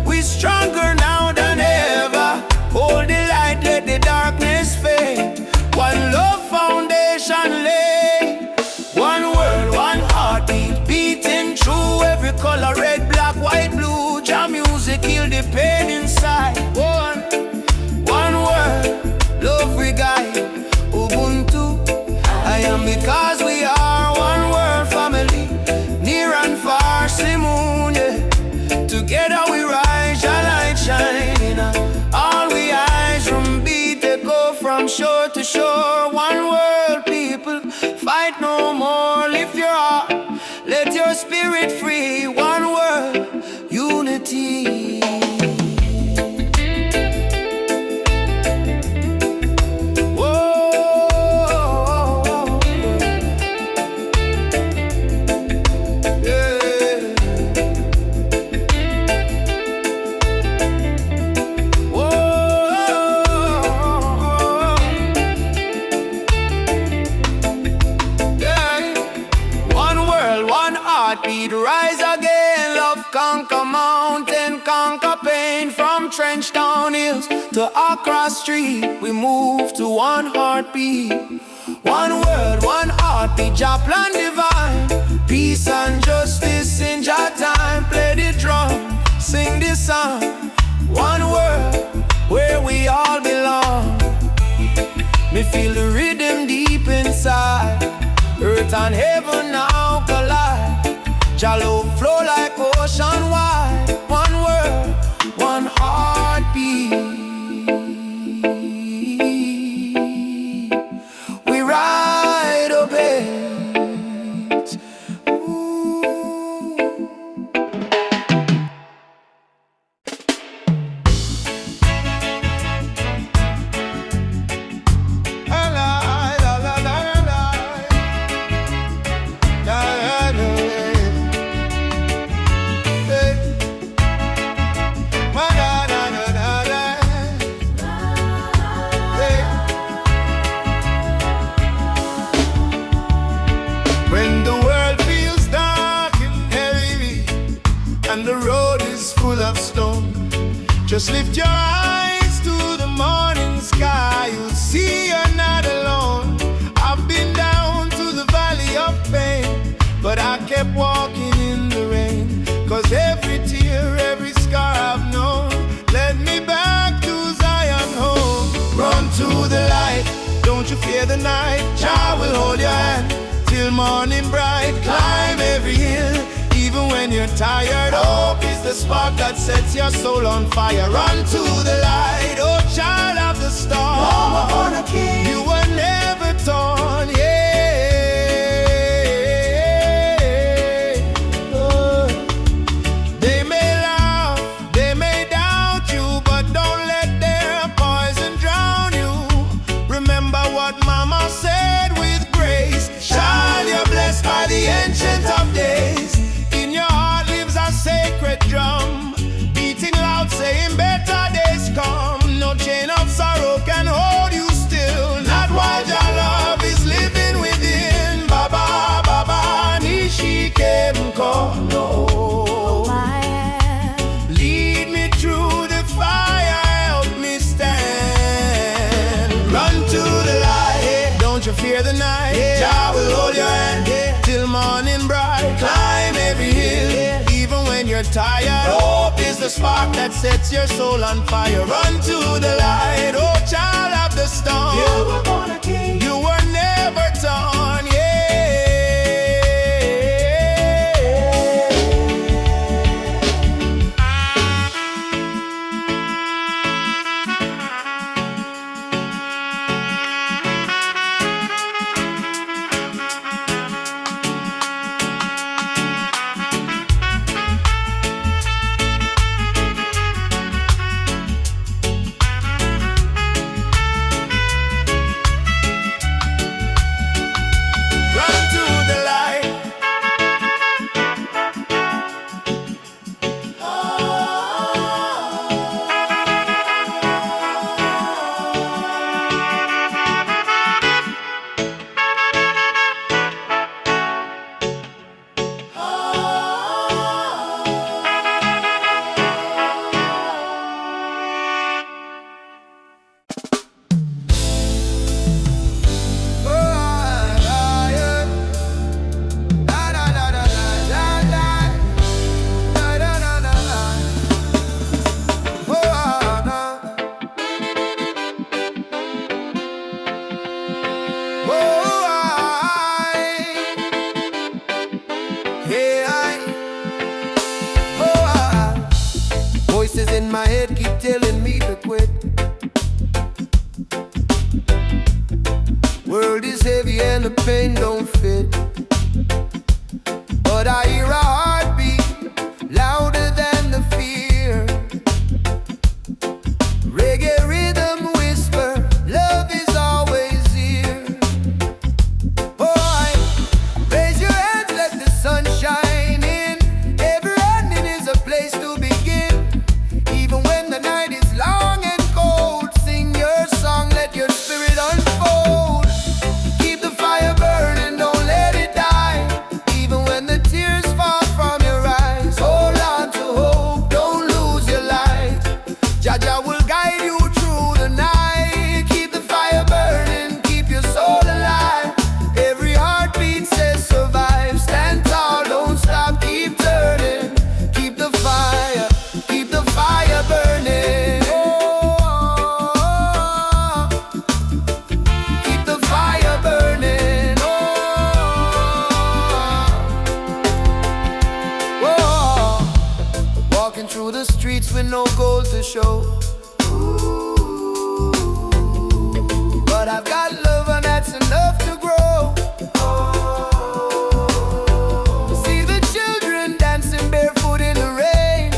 We stronger now than ever. Hold the light, let the darkness fade. One love foundation lay. One world, one heartbeat, beating through every color, red, black, white, blue. Jah music heal the pain inside. One word, love we guide. Ubuntu, I am because we are one world family, near and far, Simone, yeah. Together we rise, your light shining. All we eyes from beat, they go from shore to shore. One world, people, fight no more. Lift your heart, let your spirit free. One world, unity. Heartbeat rise again, love conquer mountain, conquer pain. From Trenchtown Hills to Accra Street, we move to one heartbeat. One word, one heartbeat, Jah plan divine. Peace and justice in Jah time. Play the drum, sing this song. One word, where we all belong. Me feel the rhythm deep inside. Earth and heaven now collide. Jah love flow like ocean wide. One word, one heartbeat. We ride a bit. and the road is full of stone. Just lift your eyes to the morning sky, you'll see you're not alone. I've been down to the valley of pain, but I kept walking in the rain. Cause every tear, every scar I've known led me back to Zion home. Run to the light, don't you fear the night. Jah will hold your hand till morning bright. Climb every hill, even when you're tired. Hope is the spark that sets your soul on fire. Run to the light, oh child of the storm. You were never torn, They may laugh, they may doubt you, but don't let their poison drown you. Remember what Mama said with grace. Child, you're blessed by the Ancient of Days. In your heart lives a sacred drum, beating loud, saying better days come. No chain of sorrow can hold you still, not while your love is living within. Baba, Baba, Nishike Mkono. Lead me through the fire, help me stand. Run to the light, don't you fear the night. Jah will hold your hand till morning bright. Climb every hill, even when you're tired. Hope is the spark that sets your soul on fire. Run to the light, oh child of the storm. You were born a king, you were never torn, Voices in my head keep telling me to quit. World is heavy and the pain don't fit, but I hear a heartbeat louder than the fear. Reggae rhythm whisper, love is always here. Boy, raise your hands, let the sun shine in. Every ending is a place to begin. Even when the night is long and cold, sing your song, let your spirit unfold. Keep the fire burning, don't let it die. Even when the tears fall from your eyes, hold on to hope, don't lose your light. Jah will guide you through the night. Keep the fire burning, keep your soul alive. Every heartbeat says survive. Stand tall, don't stop, keep turning. Keep the fire burning. Oh, keep the fire burning. Oh, walking through the streets with no goal to show. But I've got love and that's enough to grow. See the children dancing barefoot in the rain,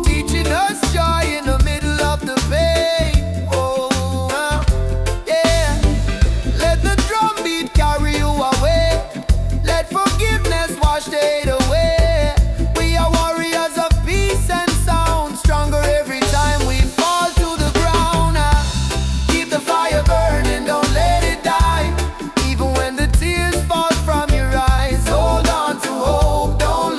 teaching us joy in the middle of the pain. Oh, yeah. Let the drum beat carry you away. Let forgiveness wash the hate away. We are warriors of peace and sound, stronger every time we fall to the ground. Keep the fire burning, don't let it die. Even when the tears fall from your eyes, hold on to hope, don't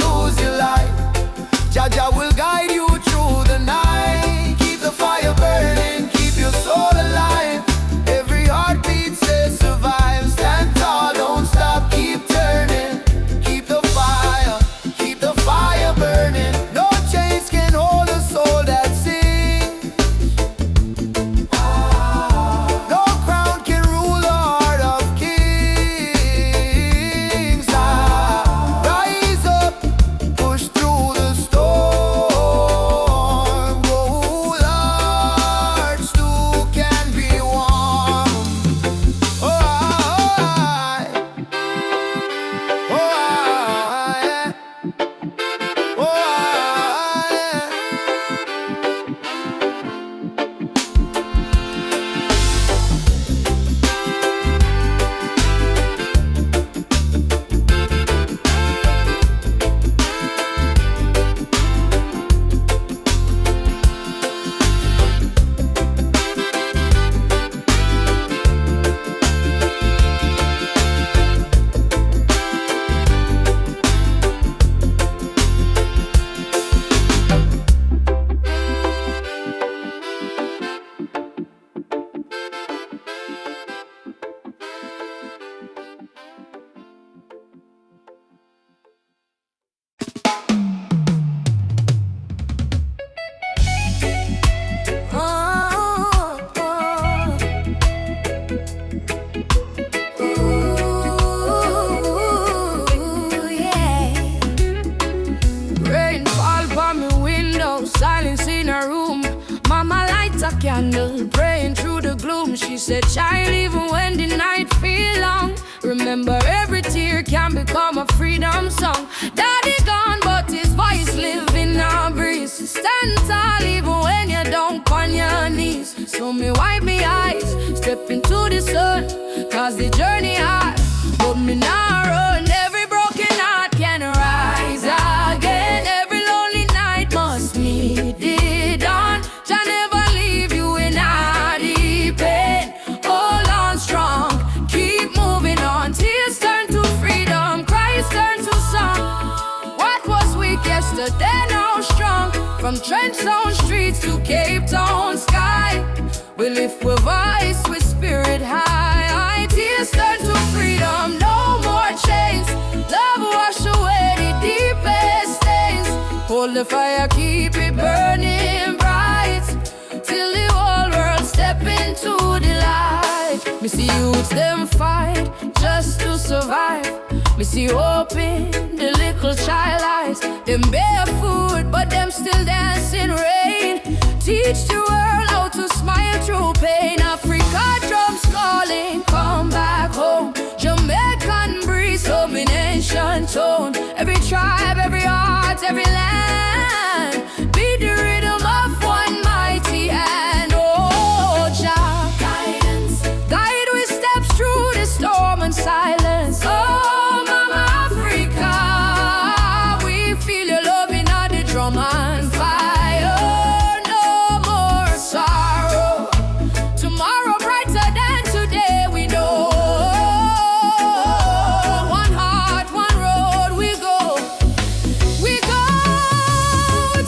candle, praying through the gloom. She said, child, even when the night feel long, remember every tear can become a freedom song. Daddy gone, but his voice live in our breeze. Stand tall even when you don't on your knees. So me wipe me eyes, step into the sun, cause the journey hard, but me not run. Every broken heart can rise again. Every lonely night must meet the dawn. Jah never leave you in a deep pain. Hold on strong, keep moving on. Tears turn to freedom, cries turn to song. What was weak yesterday now strong. From Trenchtown streets to Cape Town sky, we lift with voice, with spirit high. Tears turn to freedom, no more chains. Love wash away the deepest stains. Hold the fire, keep it burning bright, till the whole world step into the light. Me see youths them fight just to survive. Me see hope in the little child eyes. Them barefoot, but them still dancing rain. Teach the world how to smile through pain. Africa drums calling, come back home. Jamaican breeze, domination tone. Every tribe, every heart, every land, be the rhythm of one mighty hand. Oh, Jah, guidance, guide with steps through the storm and silence. Oh, Mama Africa, we feel your love in all the drum and fire. No more sorrow, tomorrow brighter than today, we know. One heart, one road, we go. We go,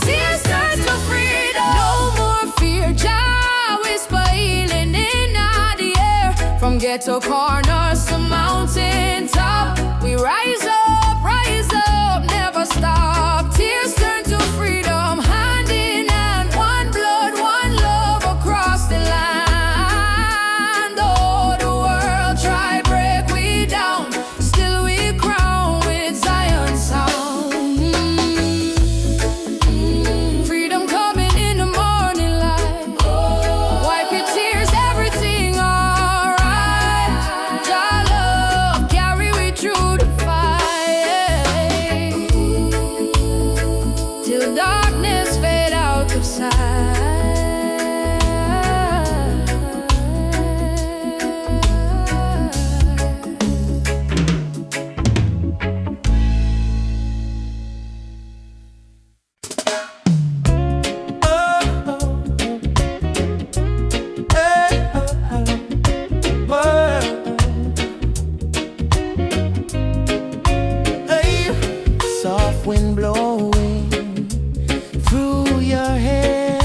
tears turn to freedom. No more fear, Jah whisper healing in the air. From ghetto corners to mountain top, we rise up, never stop. Tears turn to freedom, hand in hand, one blood, one love across the land. Oh, the world try break we down, still we crown with Zion's sound. Freedom coming in the morning light. Wipe your tears, everything alright. Jah love carry we through the fight, till darkness fade out of sight. Soft wind blowing through your hair,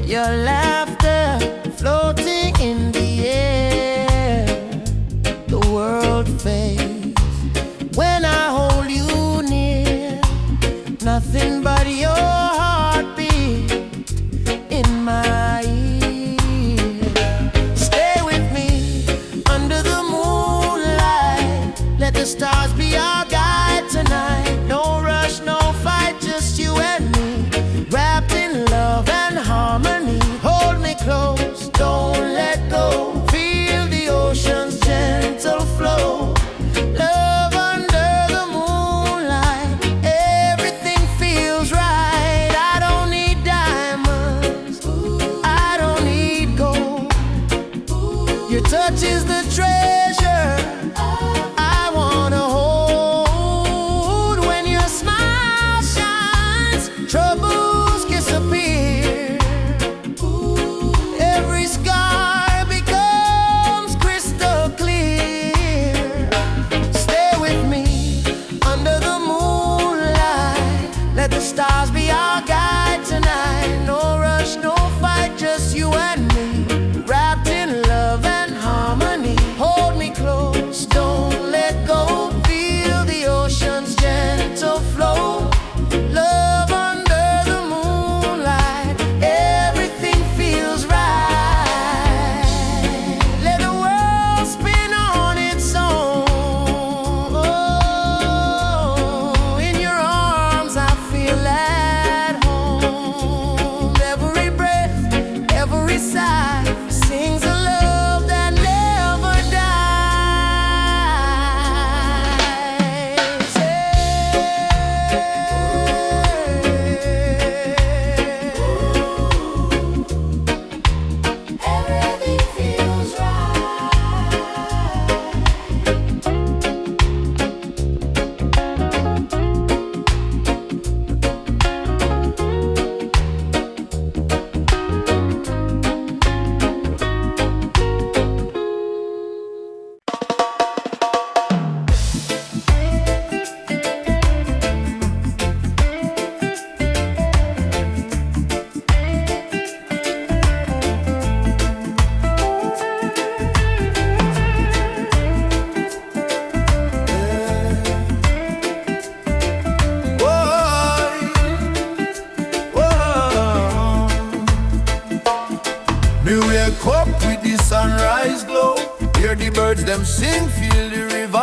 your laughter floating in the air. The world fades when I hold you near. Nothing but your heartbeat in my ear. Stay with me under the moonlight. Let the stars be our guide tonight. No rush, no fight, just you and me, wrapped in love and harmony. Hold me close, don't let go. Feel the ocean's gentle flow. Love under the moonlight, everything feels right. I don't need diamonds, I don't need gold. Your touch is the treasure I wanna hold.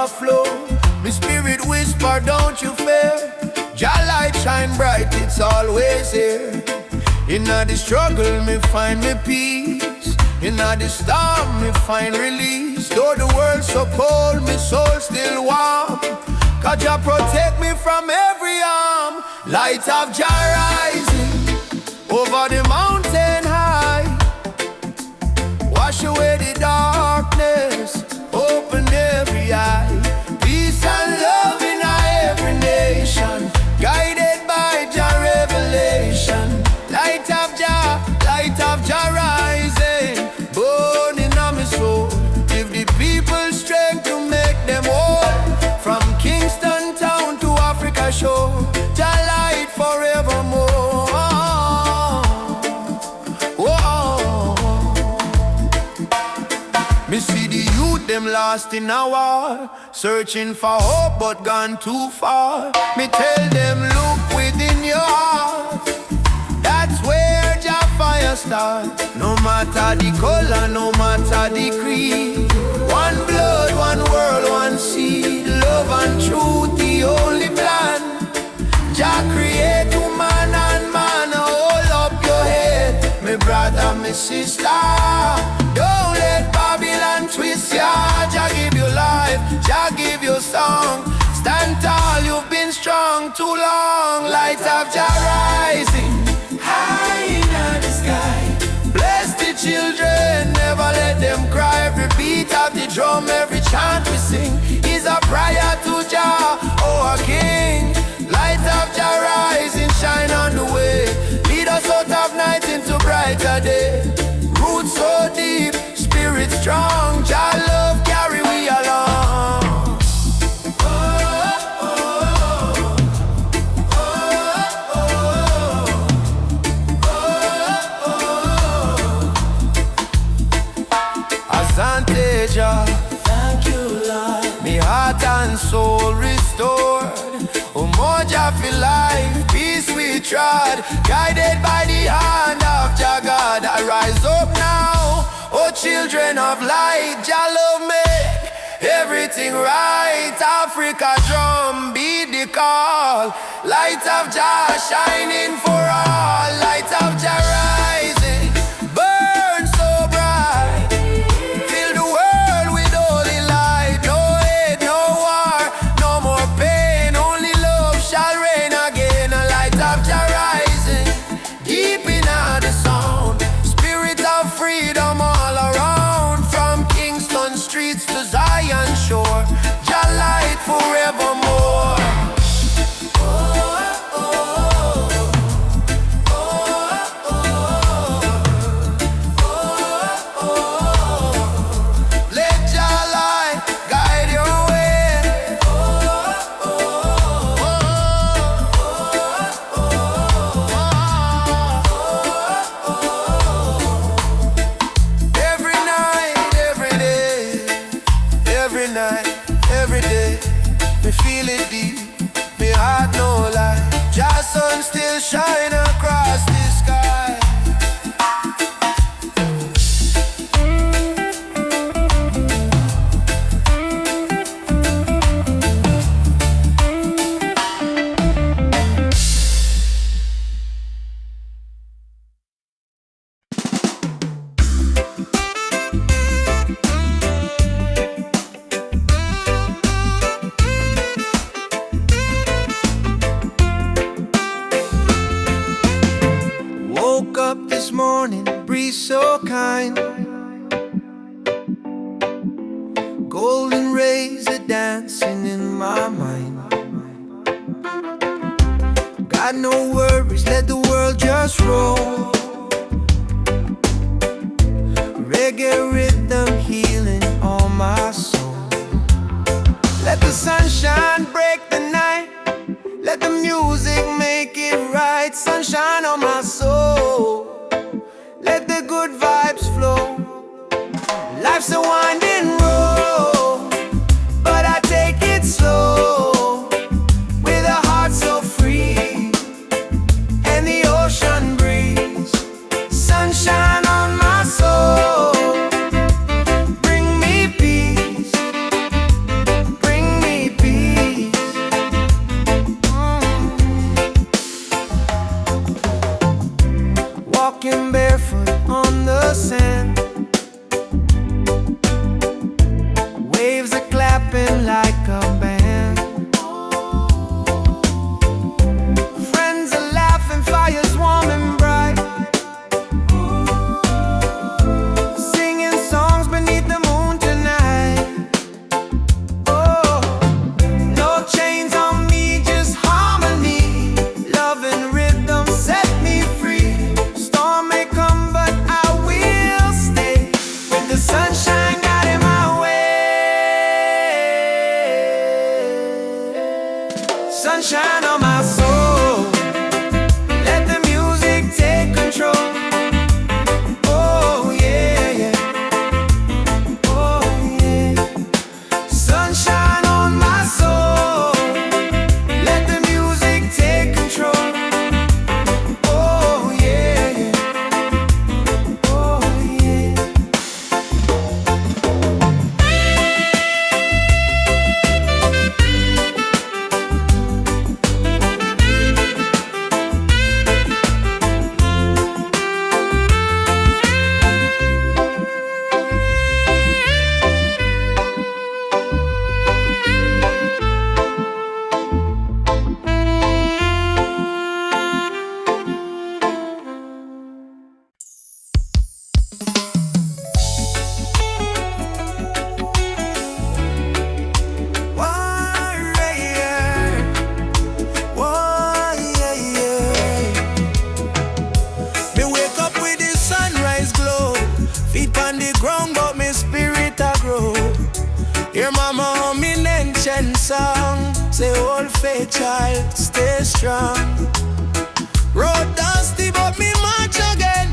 flow. My spirit whisper, don't you fear. Jah light shine bright, it's always here. In the struggle, me find me peace. In the storm, me find release. Though the world so cold, me soul still warm. 'Cause Jah protect me from every harm. Light of Jah rising over the mountain high. Wash away the darkness, open every eye. Peace and love in every nation, guided by Jah revelation. Light of Jah rising, burning on my soul. Give the people strength to make them whole. From Kingston town to Africa shore, Jah light forevermore. Me see the youth them lost in a war, searching for hope but gone too far. Me tell them look within your heart, that's where Jah fire start. No matter the color, no matter the creed, one blood, one world, one seed. Love and truth, the only plan. Jah create woman and man. Hold up your head, me brother, me sister. Don't let Babylon twist ya. Jah give you life, Jah give you song. Stand tall, you've been strong too long. Light of Jah rising high in the sky. Bless the children, never let them cry. Every beat of the drum, every chant we sing is a prayer to Jah, oh our King. Light of Jah rising, shine on the way. Lead us out of night into brighter day. Roots so deep, spirit strong. Jah love carry we along. Asante Jah, thank you Lord. Me heart and soul restored. Umoja for life, peace we trod. Guided by the hand of Jah God. I rise up now, oh children of light. Jah love make everything right. Africa drum beat the call. Light of Jah shining for all. Light of Jah rising, burn so bright. Fill the world with holy light. No hate, no war, no more pain. Only love shall reign again. A light of Jah rising, deep in the sound. Spirit of freedom all around. From Kingston streets to Zion shore, Jah light forevermore. Let Jah light guide your way. Every night, every day, every night, every day, me feel it deep, me heart no lie. Jah sun still shine across the sky. Woke up this morning, breeze so kind. Golden rays are dancing in my mind. Got no worries, let the world just roll. Reggae rhythm healing all my soul. Let the sunshine break the night. Let the music make it right. Sunshine on my soul. Let the good vibes flow. Life's a winding road, but I take it slow. With a heart so free and the ocean breeze. Sunshine on my soul. Bring me peace. Bring Sunshine on my soul. Let the music take control. Oh yeah, yeah. Oh yeah. Sunshine on my soul. Let the music take control. Oh yeah, yeah. Oh yeah. Me wake up with the sunrise glow. Feet on the ground, but me spirit a grow. Hear mama humming ancient song. Say, old faith child, stay strong. Road dusty, but me march again.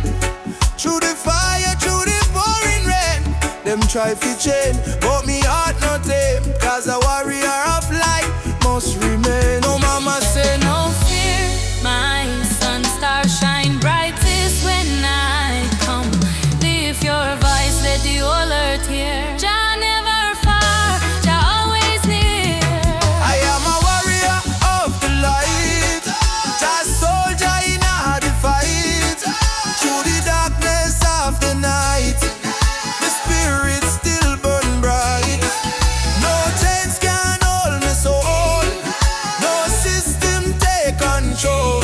Through the fire, through the pouring rain. Them try to chain, but me heart not tame. Cause a warrior of light must remain. No mama say no. No fear, my sun star shine brightest when I come. Lift your voice, let the whole earth hear. Jah never far, Jah always near. I am a warrior of the light. Just soldier in a the fight. Through the darkness of the night, the spirit still burn bright. No chains can hold me soul. No system take control.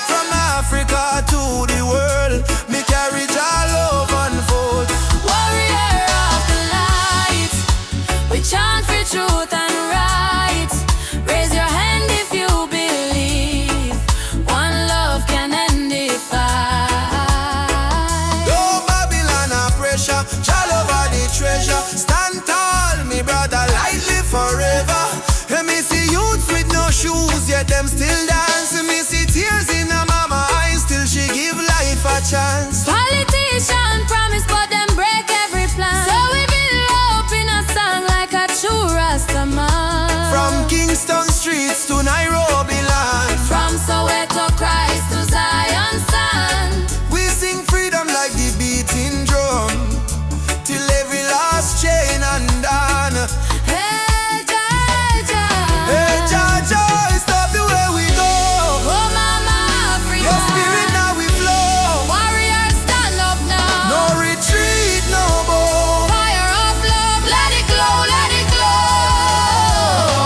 From Africa to the world, me carry Jah love unfold. Warrior of the light, we chant for truth and right. Raise your hand if you believe. One love can end the fight. No Babylon a pressure, Jah love are the treasure. Stand tall, me brother, lightly forever. And me see youths with no shoes, yet them still dance. And me see tears in a mama eyes, still she give life a chance. Politician promise, but them break every plan. So we build hope in a song like a true Rastaman. From Kingston streets to Nairobi land, From Soweto Christ to Zion stand. we sing freedom like the beating drum, till every last chain undone. Hey, Jah, Jah. Hey Jah, Jah, stop the way we go. Oh, Mama Africa. Your spirit now we flow. Warriors stand up now. No retreat, no more. Fire of love, let it glow, let it glow.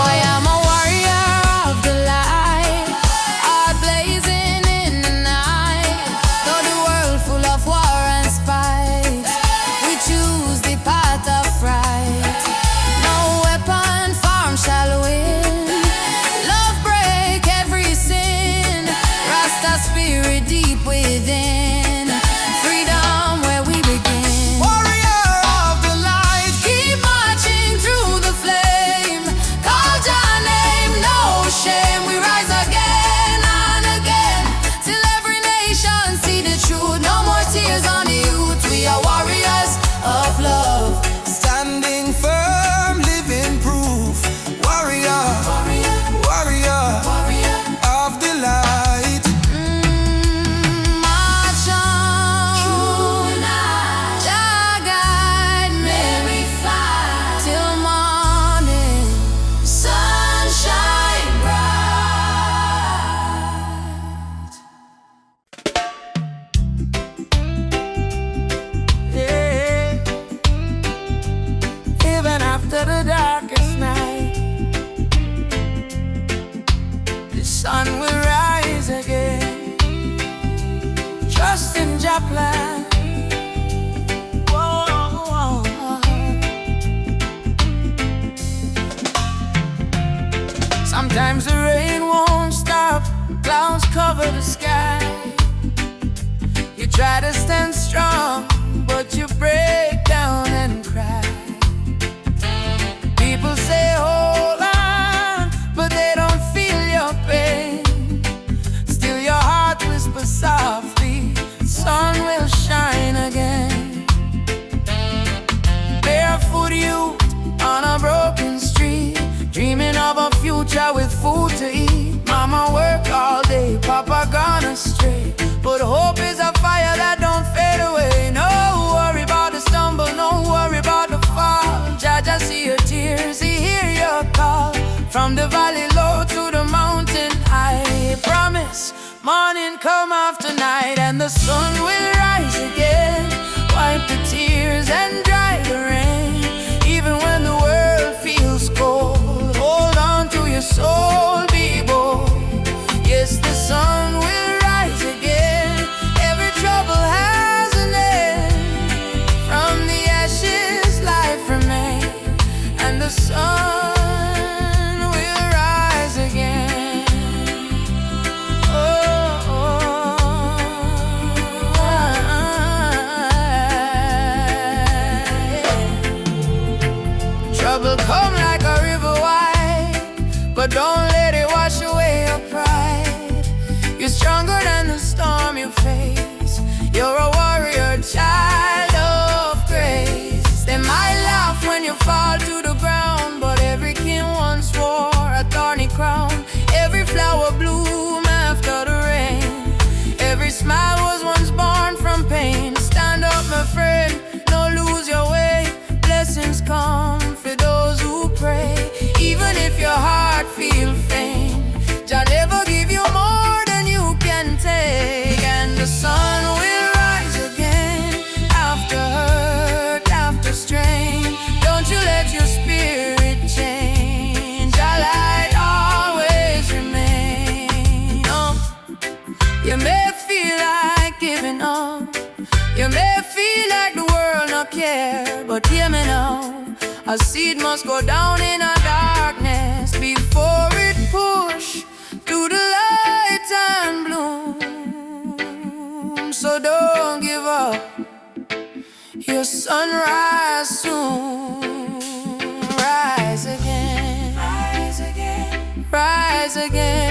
I am a warrior of the light, heart blazing in the night. Though the world full of war and spite, we choose the path of right. No weapon formed shall win. Love break every sin. Rasta spirit deep within. Freedom where we begin. Warrior of the light, Keep marching through the flame. Call Jah name, no shame. We rise again and again, till every nation see the truth. No more tears on the youth. We are warriors of love. standing firm, living proof. Warrior, warrior of the light. March on. Jah guide me till morning. Sunshine bright. Yeah. Even after the darkest night, the sun will rise again. Trust in Jah plan. Whoa. Sometimes the rain won't stop, clouds cover the sky. You try to stand strong, but you break down and cry. People say hold on, but they don't feel From the valley low to the mountain high, promise morning come after night, and the sun will rise again, wipe the tears and dry the rain. Even when the world feels cold, hold on to your soul, be bold. Yes, the sun will rise again. Every trouble has an end. From the ashes life remains, and the sun will rise again. Oh, trouble come like a river wide, but don't let it wash away your pride. You're stronger than the storm you face. You're a warrior, child of grace. They might laugh when you fall to the ground, but every king once wore a thorny crown. Every flower bloom after the rain. Every smile was once born from pain. Stand up, my friend, don't lose your way. Blessings come for those who pray. Even if your heart feels faint, Jah never give you more than you can take. And the sun will rise again, after hurt, after strain. Don't you let your spirit change. Jah light always remain. Oh, you may feel like giving up, you may feel like the world not care, but hear me now. A seed must go down in a darkness before it push to the light and bloom. So don't give up, your sunrise soon. Rise again, rise again, rise again.